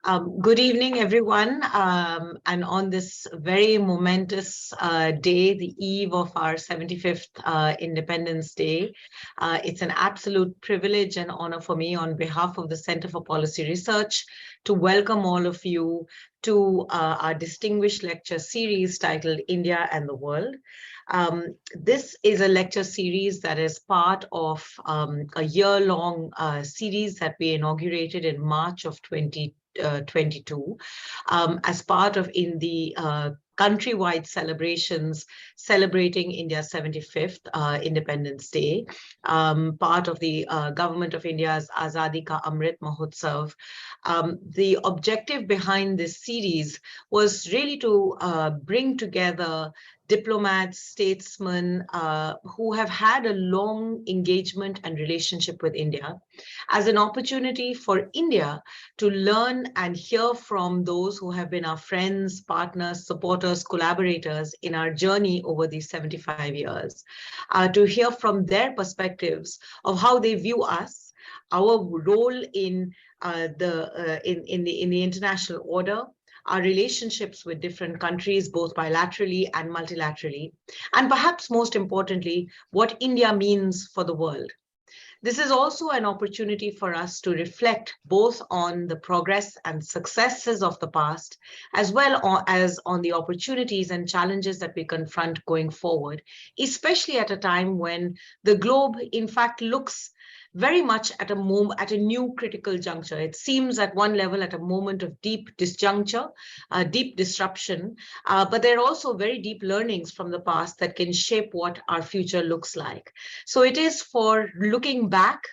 Good evening, everyone. And on this very momentous day, the eve of our 75th Independence Day, it's an absolute privilege and honor for me on behalf of the Center for Policy Research to welcome all of you to our distinguished lecture series titled India and the World. This is a lecture series that is part of a year-long series that we inaugurated in March of 2022 as part of the countrywide celebrations celebrating India's 75th Independence Day, part of the Government of India's Azadi Ka Amrit Mahotsav. The objective behind this series was really to bring together diplomats, statesmen who have had a long engagement and relationship with India as an opportunity for India to learn and hear from those who have been our friends, partners, supporters, collaborators in our journey over these 75 years, to hear from their perspectives of how they view us, our role in the international order, our relationships with different countries, both bilaterally and multilaterally, and perhaps most importantly, what India means for the world. This is also an opportunity for us to reflect both on the progress and successes of the past, as well as on the opportunities and challenges that we confront going forward, especially at a time when the globe, in fact, looks very much at a new critical juncture. It seems at one level at a moment of deep disjuncture, deep disruption, but there are also very deep learnings from the past that can shape what our future looks like. So it is for looking back,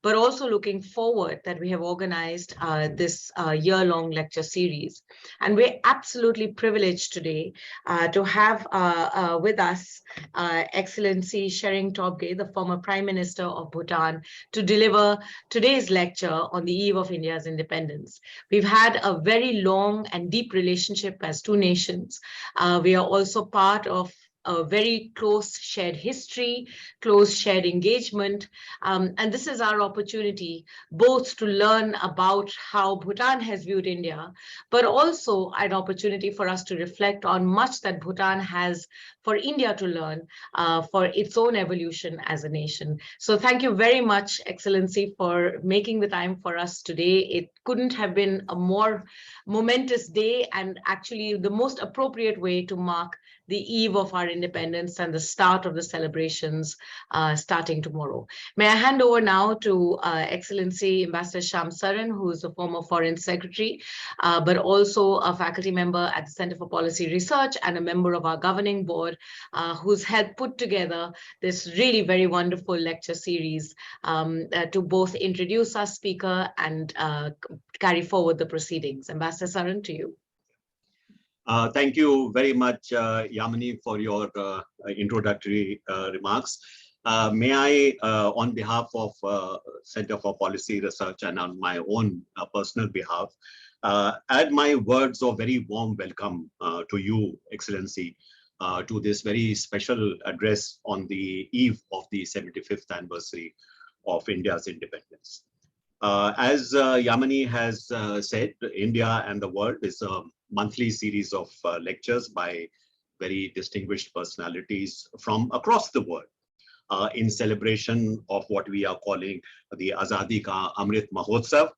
but also looking forward that we have organized this year-long lecture series. And we're absolutely privileged today to have with us Excellency Tshering Tobgay, the former Prime Minister of Bhutan, to deliver today's lecture on the eve of India's independence. We've had a very long and deep relationship as two nations. We are also part of a very close shared history, close shared engagement. And this is our opportunity both to learn about how Bhutan has viewed India, but also an opportunity for us to reflect on much that Bhutan has for India to learn for its own evolution as a nation. So thank you very much, Excellency, for making the time for us today. It couldn't have been a more momentous day and actually the most appropriate way to mark the eve of our independence and the start of the celebrations starting tomorrow. May I hand over now to Excellency Ambassador Shyam Saran, who is a former Foreign Secretary, but also a faculty member at the Center for Policy Research and a member of our governing board, who's helped put together this really very wonderful lecture series to both introduce our speaker and carry forward the proceedings. Ambassador Saran, to you. Thank you very much, Yamini, for your introductory remarks. May I, on behalf of Center for Policy Research and on my own personal behalf, add my words of very warm welcome to you, Excellency, to this very special address on the eve of the 75th anniversary of India's independence. As Yamini has said, India and the World is a monthly series of lectures by very distinguished personalities from across the world in celebration of what we are calling the Azadi Ka Amrit Mahotsav,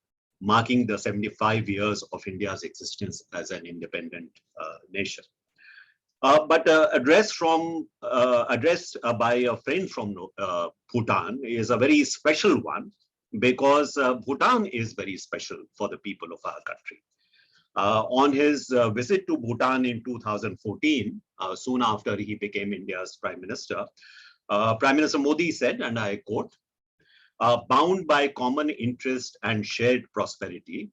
marking the 75 years of India's existence as an independent nation. But address by a friend from Bhutan is a very special one because Bhutan is very special for the people of our country. On his visit to Bhutan in 2014, soon after he became India's Prime Minister, Prime Minister Modi said, and I quote, "Bound by common interest and shared prosperity,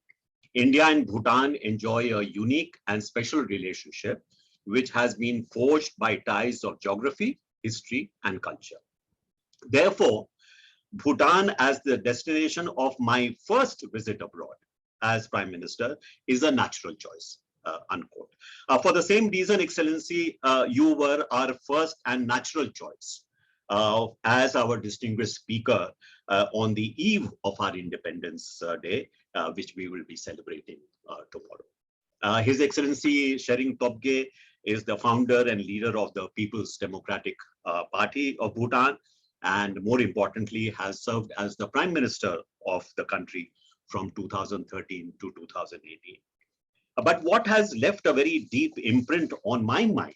India and Bhutan enjoy a unique and special relationship which has been forged by ties of geography, history, and culture. Therefore, Bhutan as the destination of my first visit abroad as Prime Minister is a natural choice," unquote. For the same reason, Excellency, you were our first and natural choice as our distinguished speaker on the eve of our Independence Day, which we will be celebrating tomorrow. His Excellency Tshering Tobgay is the founder and leader of the People's Democratic Party of Bhutan, and more importantly, has served as the Prime Minister of the country from 2013 to 2018. But what has left a very deep imprint on my mind,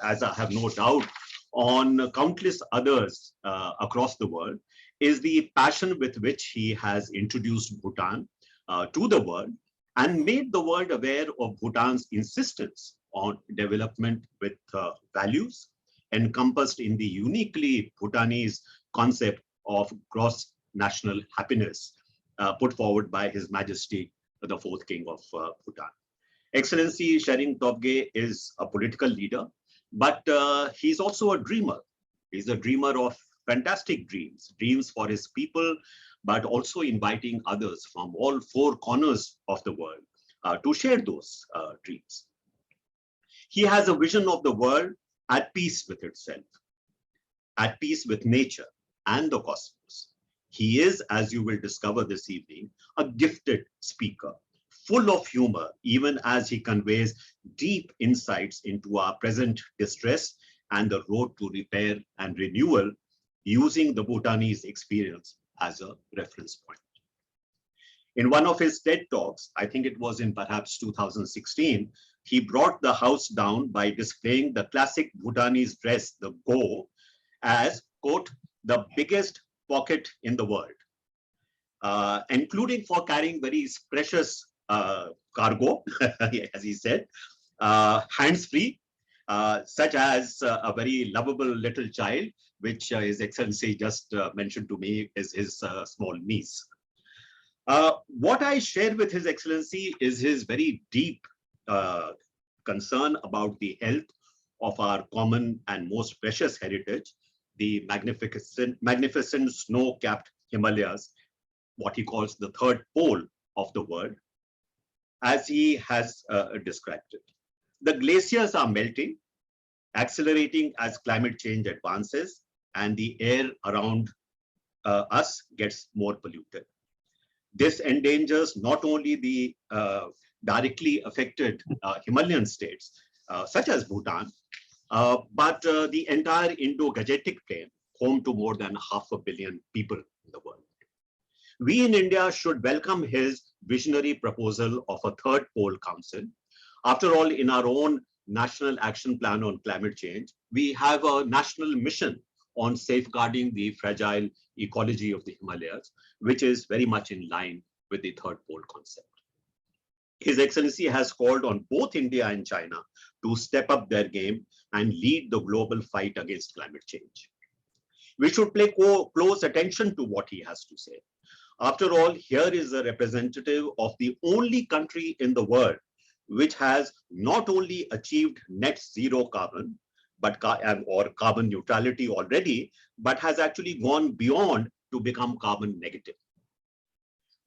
as I have no doubt on countless others across the world, is the passion with which he has introduced Bhutan to the world and made the world aware of Bhutan's insistence on development with values encompassed in the uniquely Bhutanese concept of gross national happiness put forward by His Majesty, the fourth King of Bhutan. Excellency Tshering Tobgay is a political leader, but he's also a dreamer. He's a dreamer of fantastic dreams, dreams for his people, but also inviting others from all four corners of the world to share those dreams. He has a vision of the world at peace with itself, at peace with nature and the cosmos. He is, as you will discover this evening, a gifted speaker, full of humor, even as he conveys deep insights into our present distress and the road to repair and renewal, using the Bhutanese experience as a reference point. In one of his TED Talks, I think it was in perhaps 2016, he brought the house down by displaying the classic Bhutanese dress, the go, as, quote, the biggest pocket in the world, including for carrying very precious cargo, as he said, hands-free, such as a very lovable little child, which His Excellency just mentioned to me is his small niece. What I share with His Excellency is his very deep concern about the health of our common and most precious heritage, the magnificent snow-capped Himalayas, what he calls the third pole of the world, as he has described it. The glaciers are melting, accelerating as climate change advances, and the air around us gets more polluted. This endangers not only the directly affected Himalayan states, such as Bhutan, but the entire Indo-Gangetic plain, home to more than 500 million people in the world. We in India should welcome his visionary proposal of a third pole council. After all, in our own National Action Plan on Climate Change, we have a national mission on safeguarding the fragile ecology of the Himalayas, which is very much in line with the third pole concept. His Excellency has called on both India and China to step up their game and lead the global fight against climate change. We should pay close attention to what he has to say. After all, here is a representative of the only country in the world which has not only achieved net zero carbon, or carbon neutrality already, but has actually gone beyond to become carbon negative.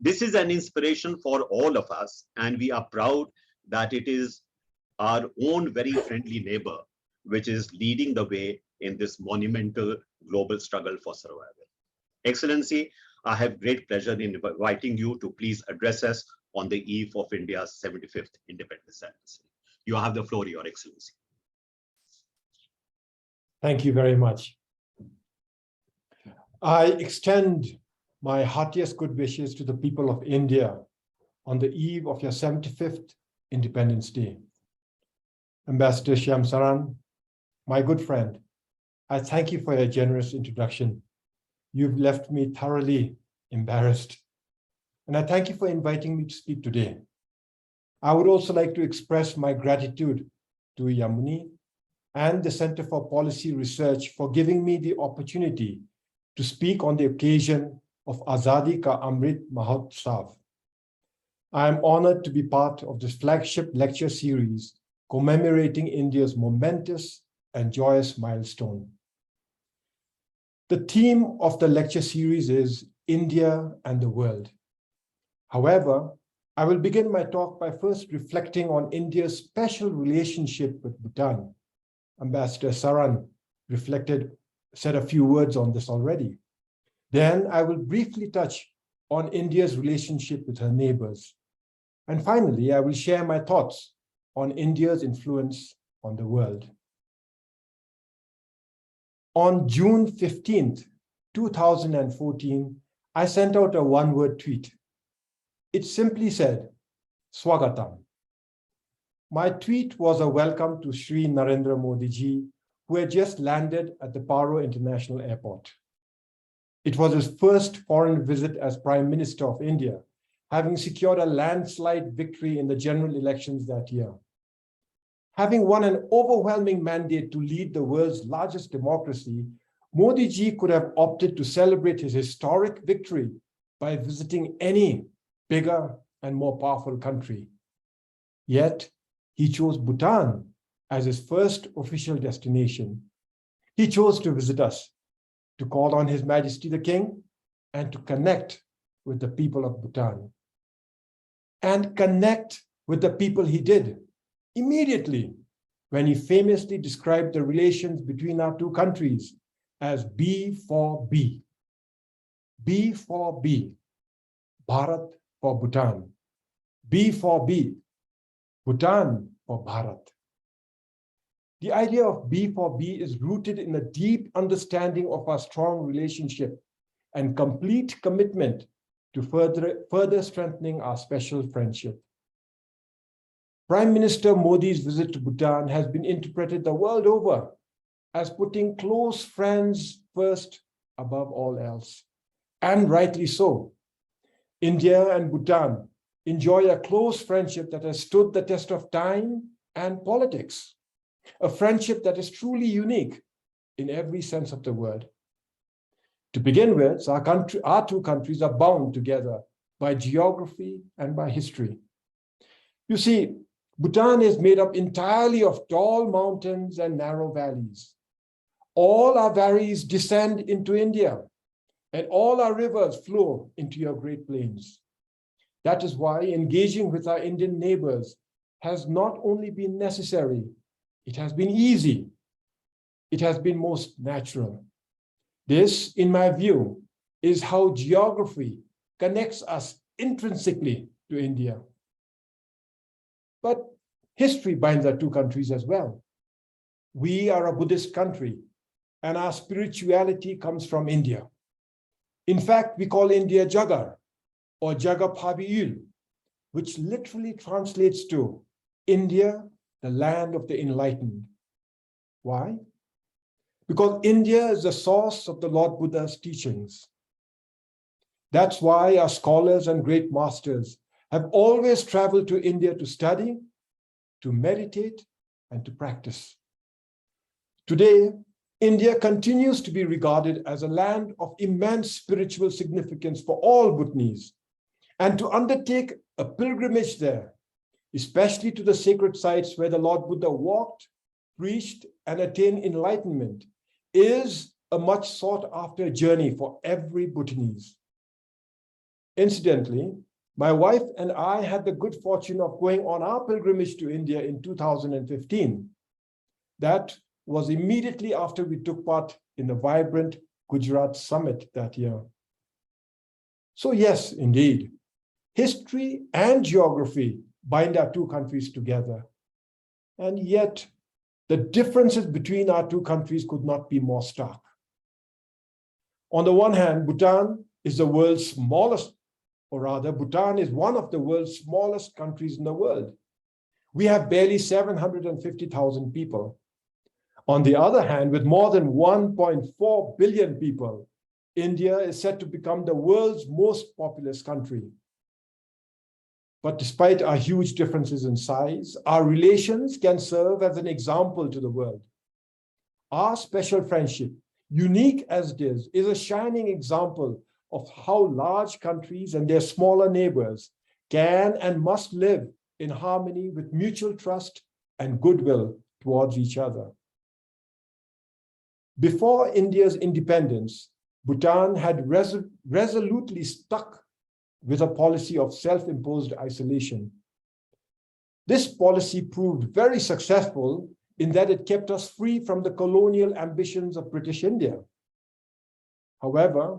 This is an inspiration for all of us, and we are proud that it is our own very friendly neighbor which is leading the way in this monumental global struggle for survival. Excellency, I have great pleasure in inviting you to please address us on the eve of India's 75th independence anniversary. You have the floor, Your Excellency. Thank you very much. I extend my heartiest good wishes to the people of India on the eve of your 75th Independence Day. Ambassador Shyam Saran, my good friend, I thank you for your generous introduction. You've left me thoroughly embarrassed, and I thank you for inviting me to speak today. I would also like to express my gratitude to Yamuni and the Center for Policy Research for giving me the opportunity to speak on the occasion of Azadi Ka Amrit Mahotsav. I am honored to be part of this flagship lecture series commemorating India's momentous and joyous milestone. The theme of the lecture series is India and the World. However, I will begin my talk by first reflecting on India's special relationship with Bhutan. Ambassador Saran said a few words on this already. Then I will briefly touch on India's relationship with her neighbors. And finally, I will share my thoughts on India's influence on the world. On June 15th, 2014, I sent out a one-word tweet. It simply said, Swagatam. My tweet was a welcome to Shri Narendra Modi ji, who had just landed at the Paro International Airport. It was his first foreign visit as Prime Minister of India, having secured a landslide victory in the general elections that year. Having won an overwhelming mandate to lead the world's largest democracy, Modi ji could have opted to celebrate his historic victory by visiting any bigger and more powerful country. Yet, he chose Bhutan as his first official destination. He chose to visit us, to call on His Majesty the King, and to connect with the people of Bhutan. And connect with the people he did immediately when he famously described the relations between our two countries as B for B. B for B, Bharat for Bhutan. B for B, Bhutan for Bharat. The idea of B for B is rooted in a deep understanding of our strong relationship and complete commitment to further strengthening our special friendship. Prime Minister Modi's visit to Bhutan has been interpreted the world over as putting close friends first above all else, and rightly so. India and Bhutan enjoy a close friendship that has stood the test of time and politics, a friendship that is truly unique in every sense of the word. To begin with, our two countries are bound together by geography and by history. You see, Bhutan is made up entirely of tall mountains and narrow valleys. All our valleys descend into India, and all our rivers flow into your Great Plains. That is why engaging with our Indian neighbors has not only been necessary, it has been easy. It has been most natural. This, in my view, is how geography connects us intrinsically to India. But history binds our two countries as well. We are a Buddhist country, and our spirituality comes from India. In fact, we call India Jagar, or Jagaphabiyul, which literally translates to India, the land of the enlightened. Why? Because India is the source of the Lord Buddha's teachings. That's why our scholars and great masters have always traveled to India to study, to meditate, and to practice. Today, India continues to be regarded as a land of immense spiritual significance for all Bhutanese, and to undertake a pilgrimage there, especially to the sacred sites where the Lord Buddha walked, preached, and attained enlightenment, is a much sought after journey for every Bhutanese. Incidentally, my wife and I had the good fortune of going on our pilgrimage to India in 2015. That was immediately after we took part in the vibrant Gujarat summit that year. So yes, indeed, history and geography bind our two countries together. And yet, the differences between our two countries could not be more stark. On the one hand, Bhutan is the world's smallest, or rather, Bhutan is one of the world's smallest countries in the world. We have barely 750,000 people. On the other hand, with more than 1.4 billion people, India is set to become the world's most populous country. But despite our huge differences in size, our relations can serve as an example to the world. Our special friendship, unique as it is a shining example of how large countries and their smaller neighbors can and must live in harmony with mutual trust and goodwill towards each other. Before India's independence, Bhutan had resolutely stuck with a policy of self-imposed isolation. This policy proved very successful in that it kept us free from the colonial ambitions of British India. However,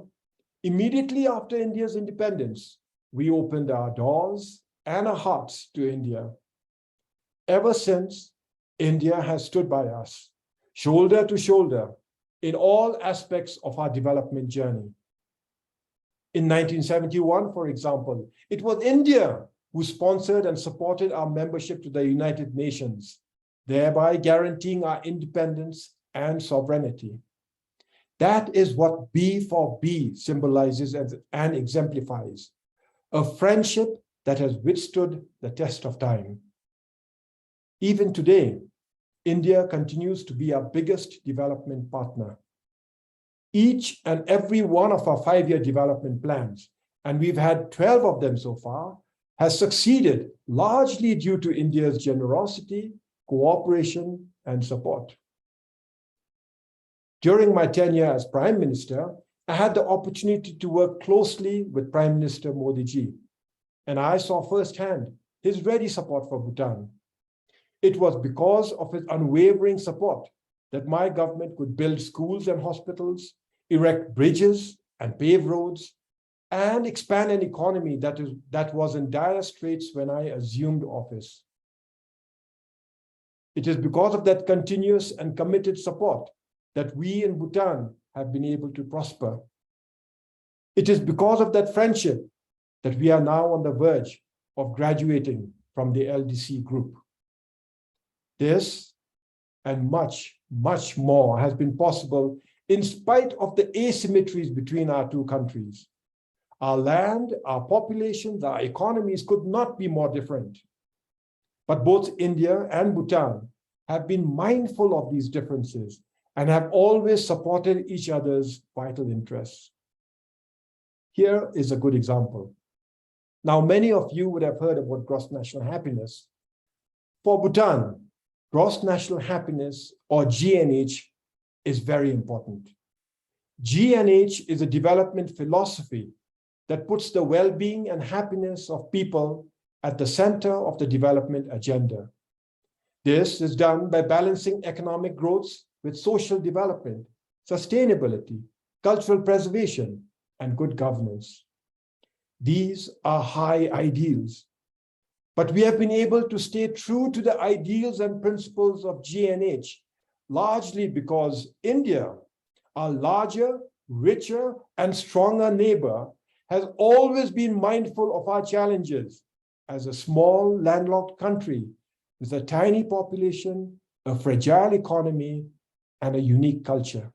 immediately after India's independence, we opened our doors and our hearts to India. Ever since, India has stood by us, shoulder to shoulder, in all aspects of our development journey. In 1971, for example, it was India who sponsored and supported our membership to the United Nations, thereby guaranteeing our independence and sovereignty. That is what B for B symbolizes and exemplifies, a friendship that has withstood the test of time. Even today, India continues to be our biggest development partner. Each and every one of our 5-year development plans, and we've had 12 of them so far, has succeeded largely due to India's generosity, cooperation, and support. During my tenure as Prime Minister, I had the opportunity to work closely with Prime Minister Modi ji, and I saw firsthand his ready support for Bhutan. It was because of his unwavering support that my government could build schools and hospitals, erect bridges and pave roads, and expand an economy that was in dire straits when I assumed office. It is because of that continuous and committed support that we in Bhutan have been able to prosper. It is because of that friendship that we are now on the verge of graduating from the LDC group. This and much, much more has been possible in spite of the asymmetries between our two countries. Our land, our populations, our economies could not be more different. But both India and Bhutan have been mindful of these differences and have always supported each other's vital interests. Here is a good example. Now, many of you would have heard about gross national happiness. For Bhutan, gross national happiness, or GNH, is very important. GNH is a development philosophy that puts the well-being and happiness of people at the center of the development agenda. This is done by balancing economic growth with social development, sustainability, cultural preservation, and good governance. These are high ideals, but we have been able to stay true to the ideals and principles of GNH, largely because India, our larger, richer, and stronger neighbor, has always been mindful of our challenges as a small landlocked country with a tiny population, a fragile economy, and a unique culture.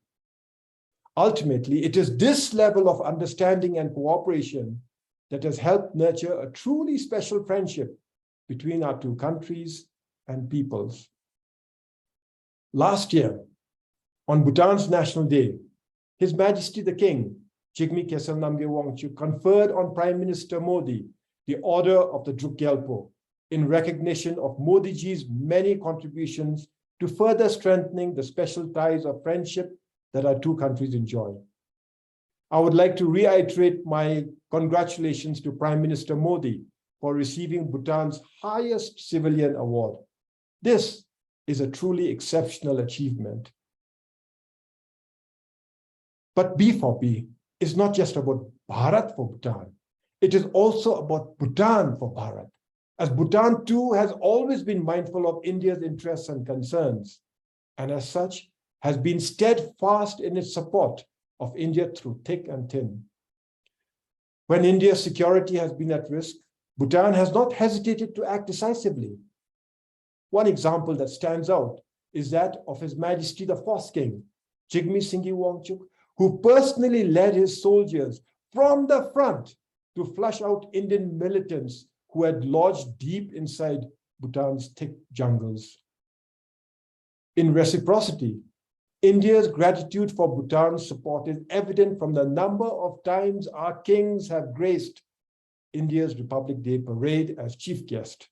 Ultimately, it is this level of understanding and cooperation that has helped nurture a truly special friendship between our two countries and peoples. Last year, on Bhutan's National Day, His Majesty the King, Jigme Khesar Namgyal Wangchuk, conferred on Prime Minister Modi the Order of the Druk Gyalpo in recognition of Modi ji's many contributions to further strengthening the special ties of friendship that our two countries enjoy. I would like to reiterate my congratulations to Prime Minister Modi for receiving Bhutan's highest civilian award. This is a truly exceptional achievement. But B4B is not just about Bharat for Bhutan. It is also about Bhutan for Bharat, as Bhutan too has always been mindful of India's interests and concerns, and as such has been steadfast in its support of India through thick and thin. When India's security has been at risk, Bhutan has not hesitated to act decisively. One example that stands out is that of His Majesty the Fourth King, Jigme Singye Wangchuk, who personally led his soldiers from the front to flush out Indian militants who had lodged deep inside Bhutan's thick jungles. In reciprocity, India's gratitude for Bhutan's support is evident from the number of times our kings have graced India's Republic Day parade as chief guest.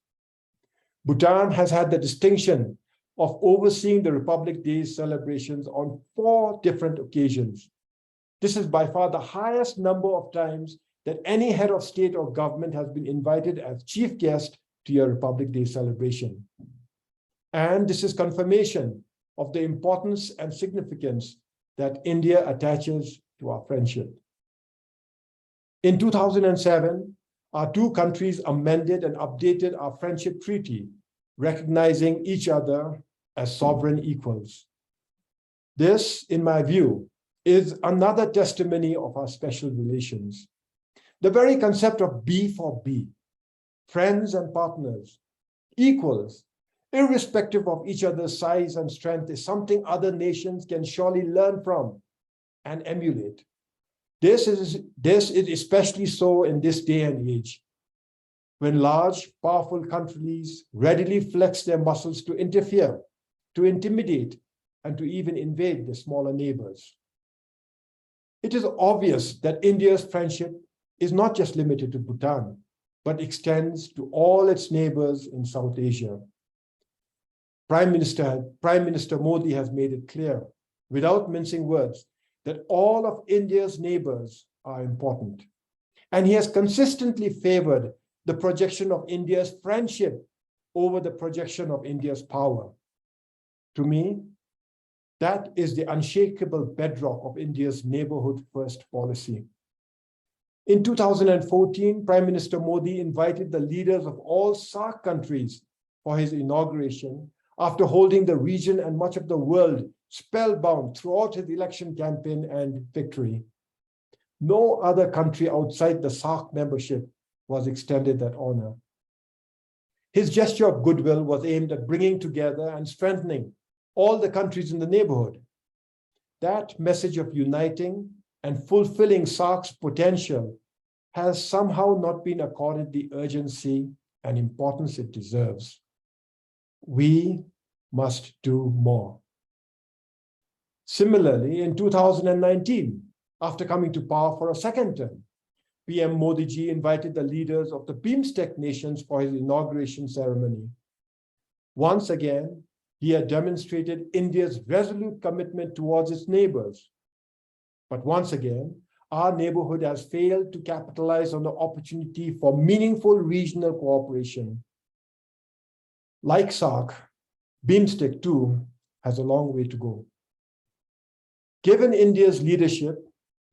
Bhutan has had the distinction of overseeing the Republic Day celebrations on 4 different occasions. This is by far the highest number of times that any head of state or government has been invited as chief guest to your Republic Day celebration. And this is confirmation of the importance and significance that India attaches to our friendship. In 2007, our two countries amended and updated our friendship treaty, recognizing each other as sovereign equals. This, in my view, is another testimony of our special relations. The very concept of B for B, friends and partners, equals, irrespective of each other's size and strength, is something other nations can surely learn from and emulate. This is especially so in this day and age, when large, powerful countries readily flex their muscles to interfere, to intimidate, and to even invade their smaller neighbors. It is obvious that India's friendship is not just limited to Bhutan, but extends to all its neighbors in South Asia. Prime Minister Modi has made it clear, without mincing words, that all of India's neighbors are important. And he has consistently favored the projection of India's friendship over the projection of India's power. To me, that is the unshakable bedrock of India's neighborhood first policy. In 2014, Prime Minister Modi invited the leaders of all SAARC countries for his inauguration after holding the region and much of the world spellbound throughout his election campaign and victory. No other country outside the SAARC membership was extended that honor. His gesture of goodwill was aimed at bringing together and strengthening all the countries in the neighborhood. That message of uniting and fulfilling SAARC's potential has somehow not been accorded the urgency and importance it deserves. We must do more. Similarly, in 2019, after coming to power for a second term, PM Modi ji invited the leaders of the BIMSTEC nations for his inauguration ceremony. Once again, he had demonstrated India's resolute commitment towards its neighbors. But once again, our neighborhood has failed to capitalize on the opportunity for meaningful regional cooperation. Like SAARC, BIMSTEC too has a long way to go. Given India's leadership,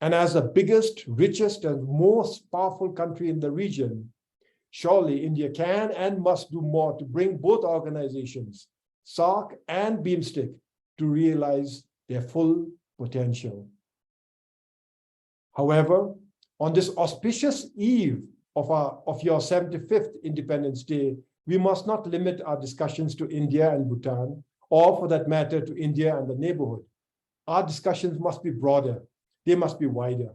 and as the biggest, richest, and most powerful country in the region, surely India can and must do more to bring both organizations, SAARC and BIMSTEC, to realize their full potential. However, on this auspicious eve of your 75th Independence Day, we must not limit our discussions to India and Bhutan, or for that matter, to India and the neighborhood. Our discussions must be broader. They must be wider.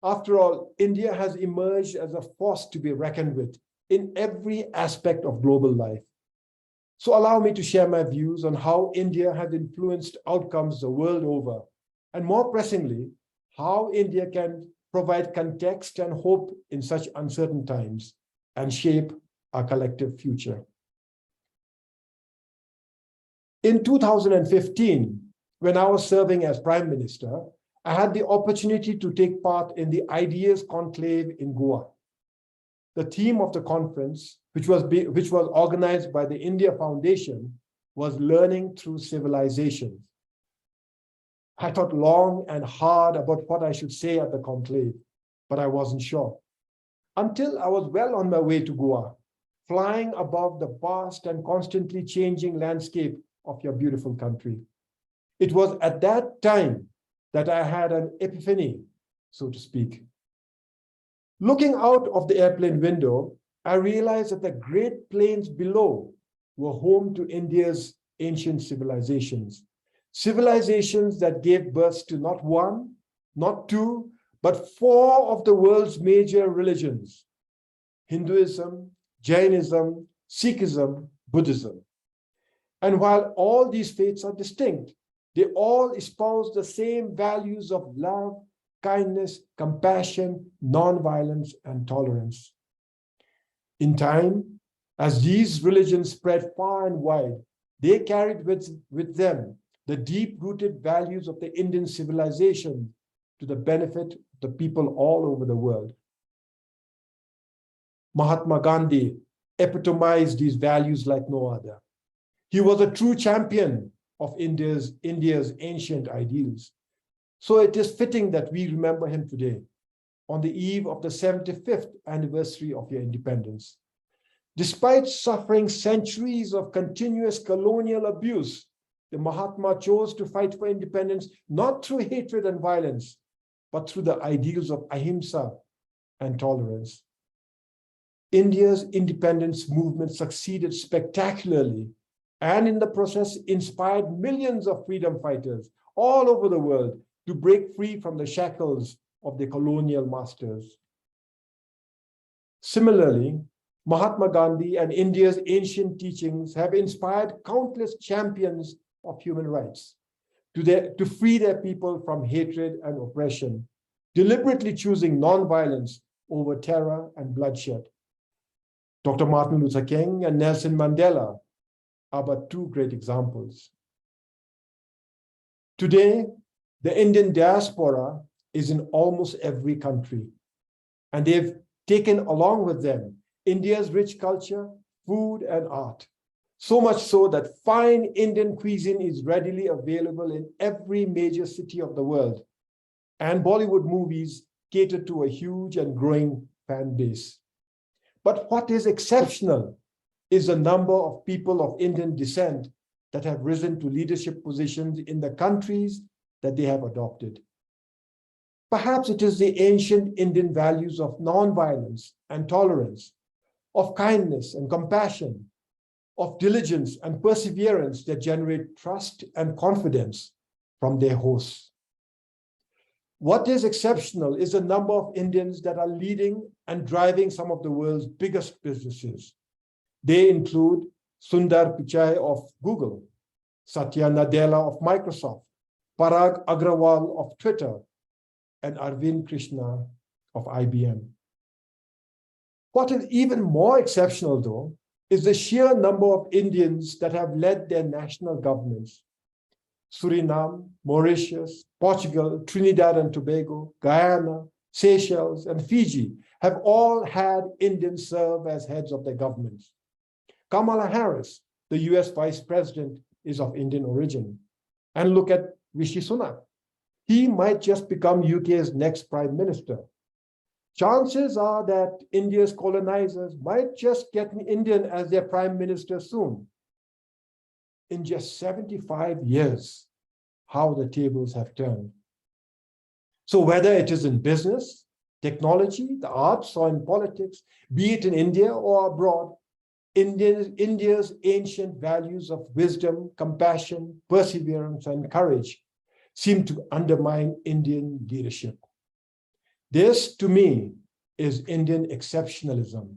After all, India has emerged as a force to be reckoned with in every aspect of global life. So allow me to share my views on how India has influenced outcomes the world over, and more pressingly, how India can provide context and hope in such uncertain times and shape our collective future. In 2015, when I was serving as Prime Minister, I had the opportunity to take part in the Ideas Conclave in Goa. The theme of the conference, which was organized by the India Foundation, was Learning Through Civilization. I thought long and hard about what I should say at the conclave, but I wasn't sure. Until I was well on my way to Goa, flying above the vast and constantly changing landscape of your beautiful country. It was at that time that I had an epiphany, so to speak. Looking out of the airplane window, I realized that the great plains below were home to India's ancient civilizations. Civilizations that gave birth to not one, not two, but four of the world's major religions: Hinduism, Jainism, Sikhism, Buddhism. And while all these faiths are distinct, they all espouse the same values of love, kindness, compassion, nonviolence, and tolerance. In time, as these religions spread far and wide, they carried with them the deep-rooted values of the Indian civilization to the benefit of the people all over the world. Mahatma Gandhi epitomized these values like no other. He was a true champion of India's ancient ideals. So it is fitting that we remember him today. on the eve of the 75th anniversary of your independence. Despite suffering centuries of continuous colonial abuse, the Mahatma chose to fight for independence not through hatred and violence, but through the ideals of ahimsa and tolerance. India's independence movement succeeded spectacularly, and in the process inspired millions of freedom fighters all over the world to break free from the shackles of their colonial masters. Similarly, Mahatma Gandhi and India's ancient teachings have inspired countless champions of human rights to free their people from hatred and oppression, deliberately choosing non-violence over terror and bloodshed. Dr. Martin Luther King and Nelson Mandela are but two great examples. Today, the Indian diaspora is in almost every country, and they've taken along with them India's rich culture, food, and art. So much so that fine Indian cuisine is readily available in every major city of the world, and Bollywood movies cater to a huge and growing fan base. But what is exceptional is the number of people of Indian descent that have risen to leadership positions in the countries that they have adopted. Perhaps it is the ancient Indian values of non-violence and tolerance, of kindness and compassion, of diligence and perseverance that generate trust and confidence from their hosts. What is exceptional is the number of Indians that are leading and driving some of the world's biggest businesses. They include Sundar Pichai of Google, Satya Nadella of Microsoft, Parag Agrawal of Twitter, and Arvind Krishna of IBM. What is even more exceptional, though, is the sheer number of Indians that have led their national governments. Suriname, Mauritius, Portugal, Trinidad and Tobago, Guyana, Seychelles, and Fiji have all had Indians serve as heads of their governments. Kamala Harris, the US Vice President, is of Indian origin. And look at Rishi Sunak. He might just become UK's next Prime Minister. Chances are that India's colonizers might just get an Indian as their Prime Minister soon. In just 75 years, how the tables have turned. So whether it is in business, technology, the arts, or in politics, be it in India or abroad, India's ancient values of wisdom, compassion, perseverance, and courage seem to undermine Indian leadership. This, to me, is Indian exceptionalism.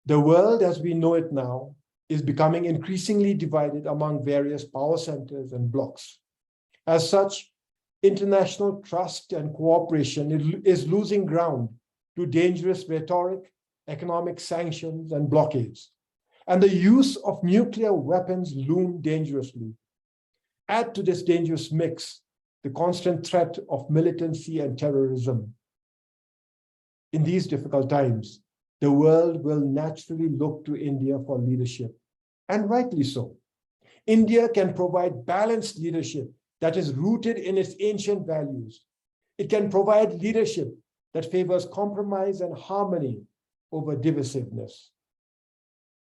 The world as we know it now is becoming increasingly divided among various power centers and blocs. As such, international trust and cooperation is losing ground to dangerous rhetoric, economic sanctions, and blockades. And the use of nuclear weapons loom dangerously. Add to this dangerous mix the constant threat of militancy and terrorism. In these difficult times, the world will naturally look to India for leadership, and rightly so. India can provide balanced leadership that is rooted in its ancient values. It can provide leadership that favors compromise and harmony over divisiveness.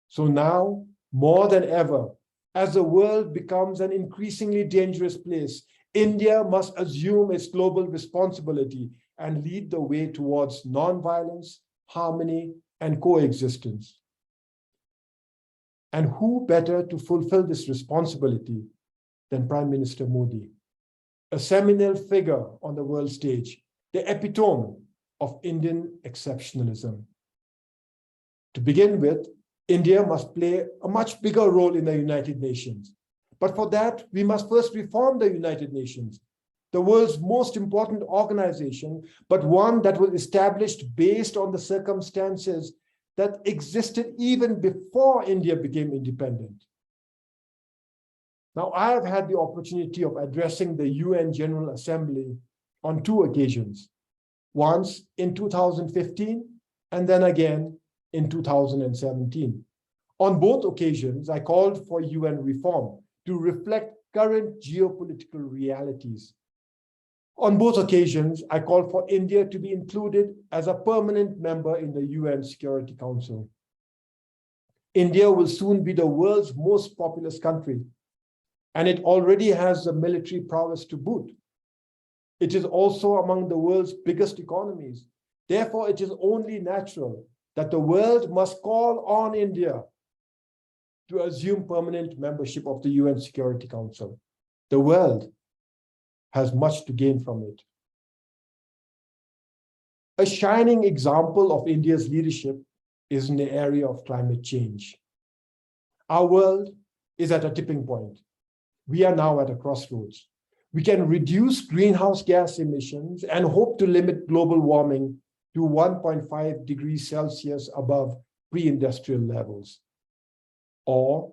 So now, more than ever, as the world becomes an increasingly dangerous place, India must assume its global responsibility and lead the way towards non-violence, harmony, and coexistence. And who better to fulfill this responsibility than Prime Minister Modi, a seminal figure on the world stage, the epitome of Indian exceptionalism. To begin with, India must play a much bigger role in the United Nations. But for that, we must first reform the United Nations, the world's most important organization, but one that was established based on the circumstances that existed even before India became independent. Now, I have had the opportunity of addressing the UN General Assembly on two occasions, once in 2015 and then again in 2017. On both occasions, I called for UN reform to reflect current geopolitical realities. On both occasions, I called for India to be included as a permanent member in the UN Security Council. India will soon be the world's most populous country, and it already has the military prowess to boot. It is also among the world's biggest economies. Therefore, it is only natural that the world must call on India to assume permanent membership of the UN Security Council. The world has much to gain from it. A shining example of India's leadership is in the area of climate change. Our world is at a tipping point. We are now at a crossroads. We can reduce greenhouse gas emissions and hope to limit global warming to 1.5 degrees Celsius above pre-industrial levels. Or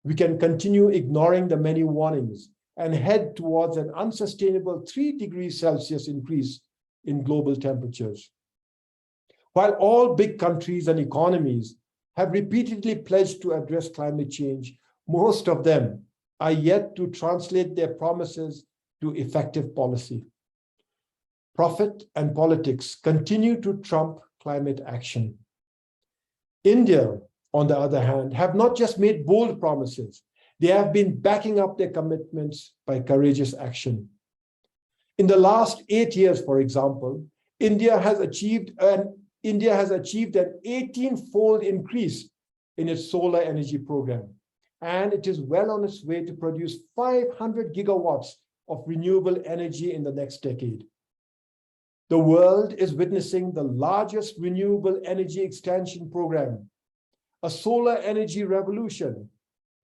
we can continue ignoring the many warnings and head towards an unsustainable 3 degrees Celsius increase in global temperatures. While all big countries and economies have repeatedly pledged to address climate change, most of them are yet to translate their promises to effective policy. Profit and politics continue to trump climate action. India, on the other hand, have not just made bold promises, they have been backing up their commitments by courageous action. In the last 8 years, for example, India has achieved an 18-fold increase in its solar energy program, and it is well on its way to produce 500 gigawatts of renewable energy in the next decade. The world is witnessing the largest renewable energy expansion program, a solar energy revolution,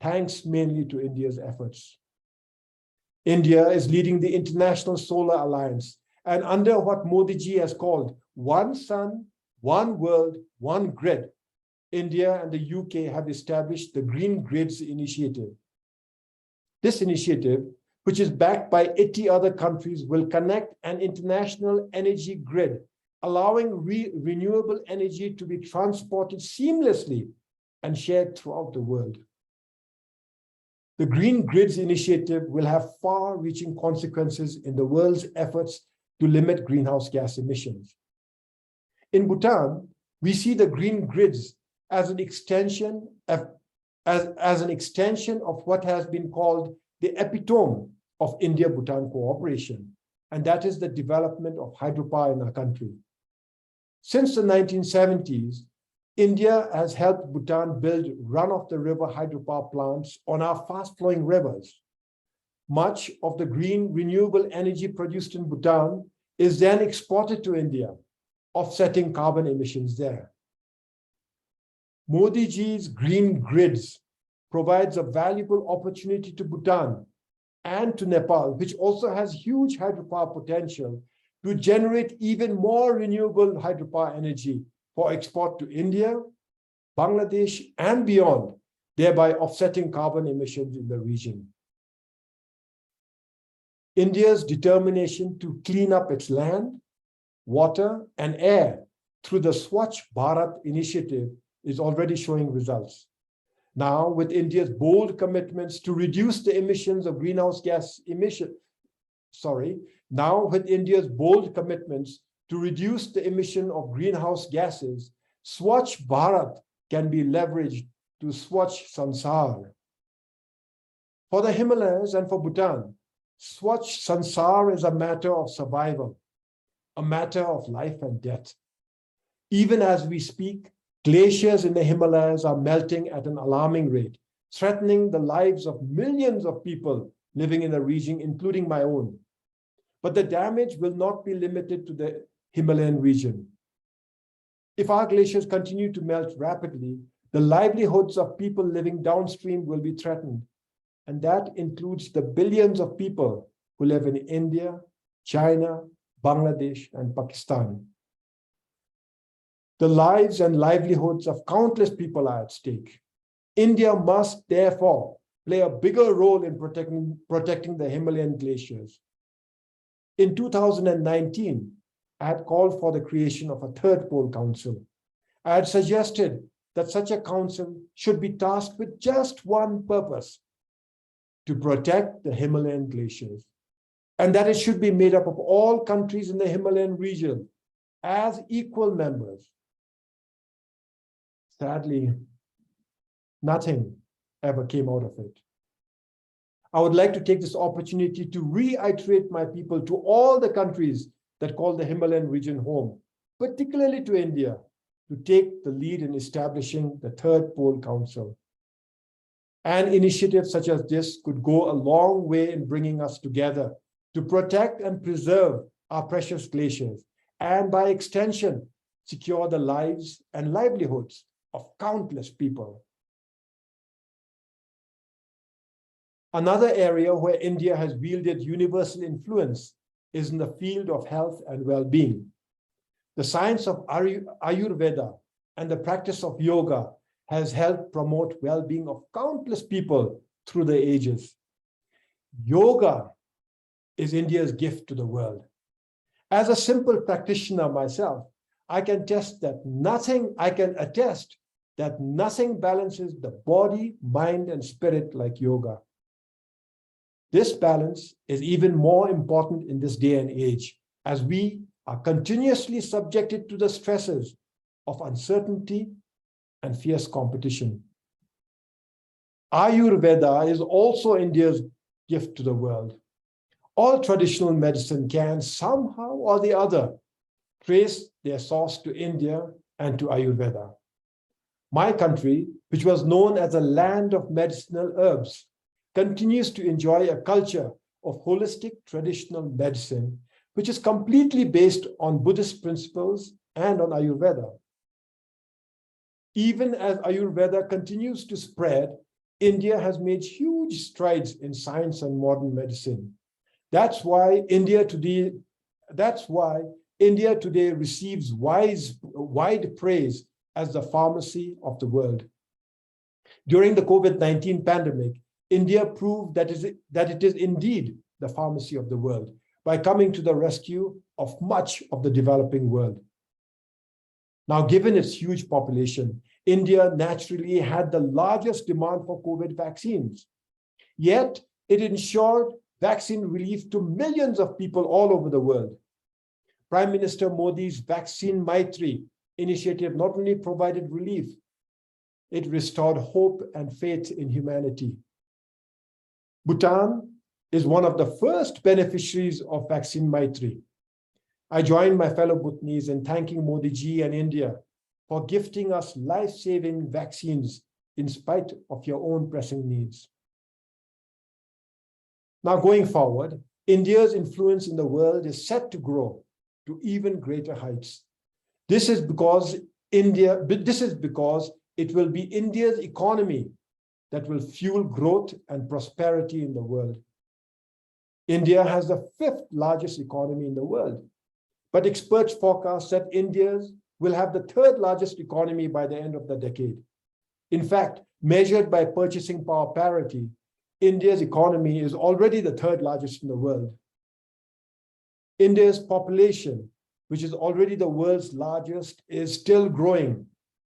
thanks mainly to India's efforts. India is leading the International Solar Alliance, and under what Modi ji has called One Sun, One World, One Grid, India and the UK have established the Green Grids Initiative. This initiative, which is backed by 80 other countries, will connect an international energy grid, allowing renewable energy to be transported seamlessly and shared throughout the world. The Green Grids Initiative will have far-reaching consequences in the world's efforts to limit greenhouse gas emissions. In Bhutan, we see the green grids as an extension of what has been called the epitome of India-Bhutan cooperation, and that is the development of hydropower in our country. Since the 1970s, India has helped Bhutan build run-of-the-river hydropower plants on our fast-flowing rivers. Much of the green renewable energy produced in Bhutan is then exported to India, offsetting carbon emissions there. Modi ji's green grids provides a valuable opportunity to Bhutan and to Nepal, which also has huge hydropower potential, to generate even more renewable hydropower energy for export to India, Bangladesh, and beyond, thereby offsetting carbon emissions in the region. India's determination to clean up its land, water, and air through the Swachh Bharat initiative is already showing results. Now, with India's bold commitments to reduce the emissions of greenhouse gas emissions, now with India's bold commitments to reduce the emission of greenhouse gases, Swachh Bharat can be leveraged to Swachh Sansar. For the Himalayas and for Bhutan, Swachh Sansar is a matter of survival, a matter of life and death. Even as we speak, glaciers in the Himalayas are melting at an alarming rate, threatening the lives of millions of people living in the region, including my own. But the damage will not be limited to the Himalayan region. If our glaciers continue to melt rapidly, the livelihoods of people living downstream will be threatened. And that includes the billions of people who live in India, China, Bangladesh, and Pakistan. The lives and livelihoods of countless people are at stake. India must therefore play a bigger role in protecting the Himalayan glaciers. In 2019, I had called for the creation of a third pole council. I had suggested that such a council should be tasked with just one purpose: to protect the Himalayan glaciers. and that it should be made up of all countries in the Himalayan region as equal members. Sadly, nothing ever came out of it. I would like to take this opportunity to reiterate my people to all the countries that call the Himalayan region home, particularly to India, to take the lead in establishing the Third Pole Council. An initiative such as this could go a long way in bringing us together to protect and preserve our precious glaciers, and by extension, secure the lives and livelihoods of countless people. Another area where India has wielded universal influence is in the field of health and well-being. The science of Ayurveda and the practice of yoga has helped promote well-being of countless people through the ages. Yoga is India's gift to the world. As a simple practitioner myself, I can attest that nothing balances the body, mind, and spirit like yoga. This balance is even more important in this day and age, as we are continuously subjected to the stresses of uncertainty and fierce competition. Ayurveda is also India's gift to the world. All traditional medicine can somehow or the other trace their source to India and to Ayurveda. My country, which was known as a land of medicinal herbs, continues to enjoy a culture of holistic traditional medicine, which is completely based on Buddhist principles and on Ayurveda. Even as Ayurveda continues to spread, India has made huge strides in science and modern medicine. That's why India today receives wide praise as the pharmacy of the world. During the COVID-19 pandemic, India proved that it is indeed the pharmacy of the world by coming to the rescue of much of the developing world. Now, given its huge population, India naturally had the largest demand for COVID vaccines. Yet, it ensured vaccine relief to millions of people all over the world. Prime Minister Modi's Vaccine Maitri initiative not only provided relief, it restored hope and faith in humanity. Bhutan is one of the first beneficiaries of Vaccine Maitri. I join my fellow Bhutanese in thanking Modi ji and India for gifting us life-saving vaccines in spite of your own pressing needs. Now, going forward, India's influence in the world is set to grow to even greater heights. This is because it will be India's economy that will fuel growth and prosperity in the world. India has the 5th largest economy in the world, but experts forecast that India will have the 3rd largest economy by the end of the decade. In fact, measured by purchasing power parity, India's economy is already the 3rd largest in the world. India's population, which is already the world's largest, is still growing,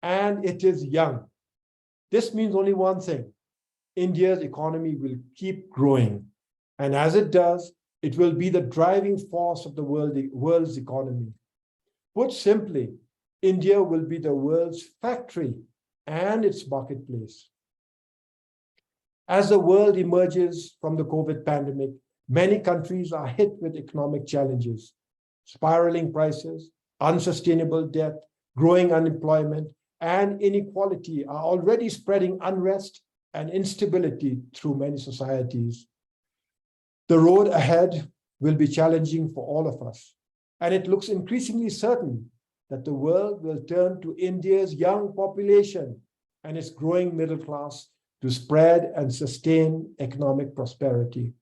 and it is young. This means only one thing: India's economy will keep growing. And as it does, it will be the driving force of the world's economy. Put simply, India will be the world's factory and its marketplace. As the world emerges from the COVID pandemic, many countries are hit with economic challenges. Spiraling prices, unsustainable debt, growing unemployment, and inequality are already spreading unrest and instability through many societies. The road ahead will be challenging for all of us, and it looks increasingly certain that the world will turn to India's young population and its growing middle class to spread and sustain economic prosperity.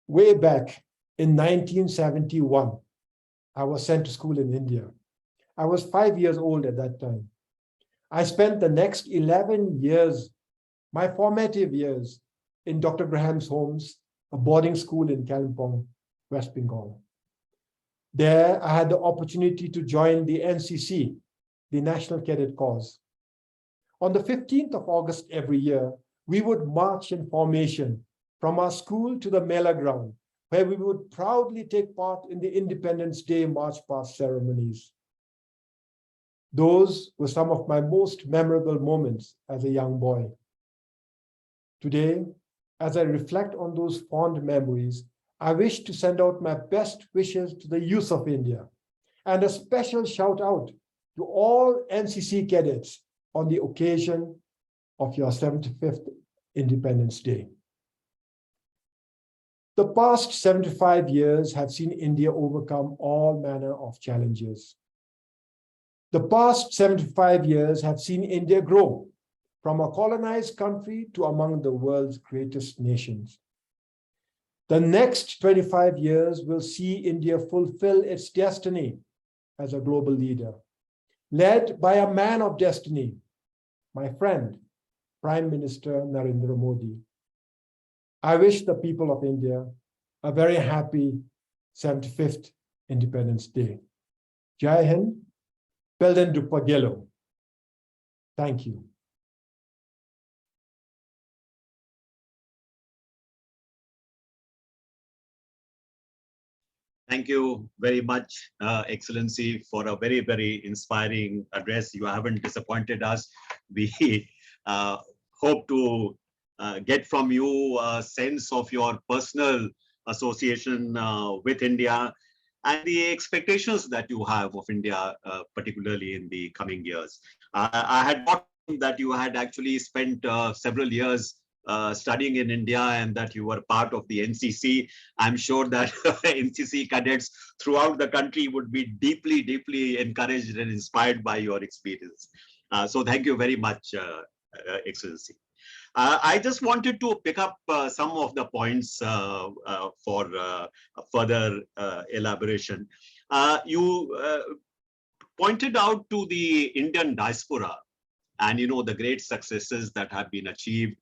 Way back in 1971, I was sent to school in India. I was 5 years old at that time. I spent the next 11 years, my formative years, in Dr. Graham's Homes, a boarding school in Kalimpong, West Bengal. There, I had the opportunity to join the NCC, the National Cadet Corps. On the 15th of August every year, we would march in formation from our school to the Mela ground, where we would proudly take part in the Independence Day March Past ceremonies. Those were some of my most memorable moments as a young boy. Today, as I reflect on those fond memories, I wish to send out my best wishes to the youth of India, and a special shout out to all NCC cadets on the occasion of your 75th Independence Day. The past 75 years have seen India overcome all manner of challenges. The past 75 years have seen India grow from a colonized country to among the world's greatest nations. The next 25 years will see India fulfill its destiny as a global leader, led by a man of destiny, my friend, Prime Minister Narendra Modi. I wish the people of India a very happy 75th Independence Day. Jai Hind, Belden Dupagelo. Thank you. Thank you very much, Excellency, for a very, very inspiring address. You haven't disappointed us. We hope to get from you a sense of your personal association with India and the expectations that you have of India, particularly in the coming years. I had thought that you had actually spent several years studying in India and that you were part of the NCC. I'm sure that NCC cadets throughout the country would be deeply, deeply encouraged and inspired by your experience. So thank you very much, Excellency. I just wanted to pick up some of the points for further elaboration. You pointed out to the Indian diaspora and, you know, the great successes that have been achieved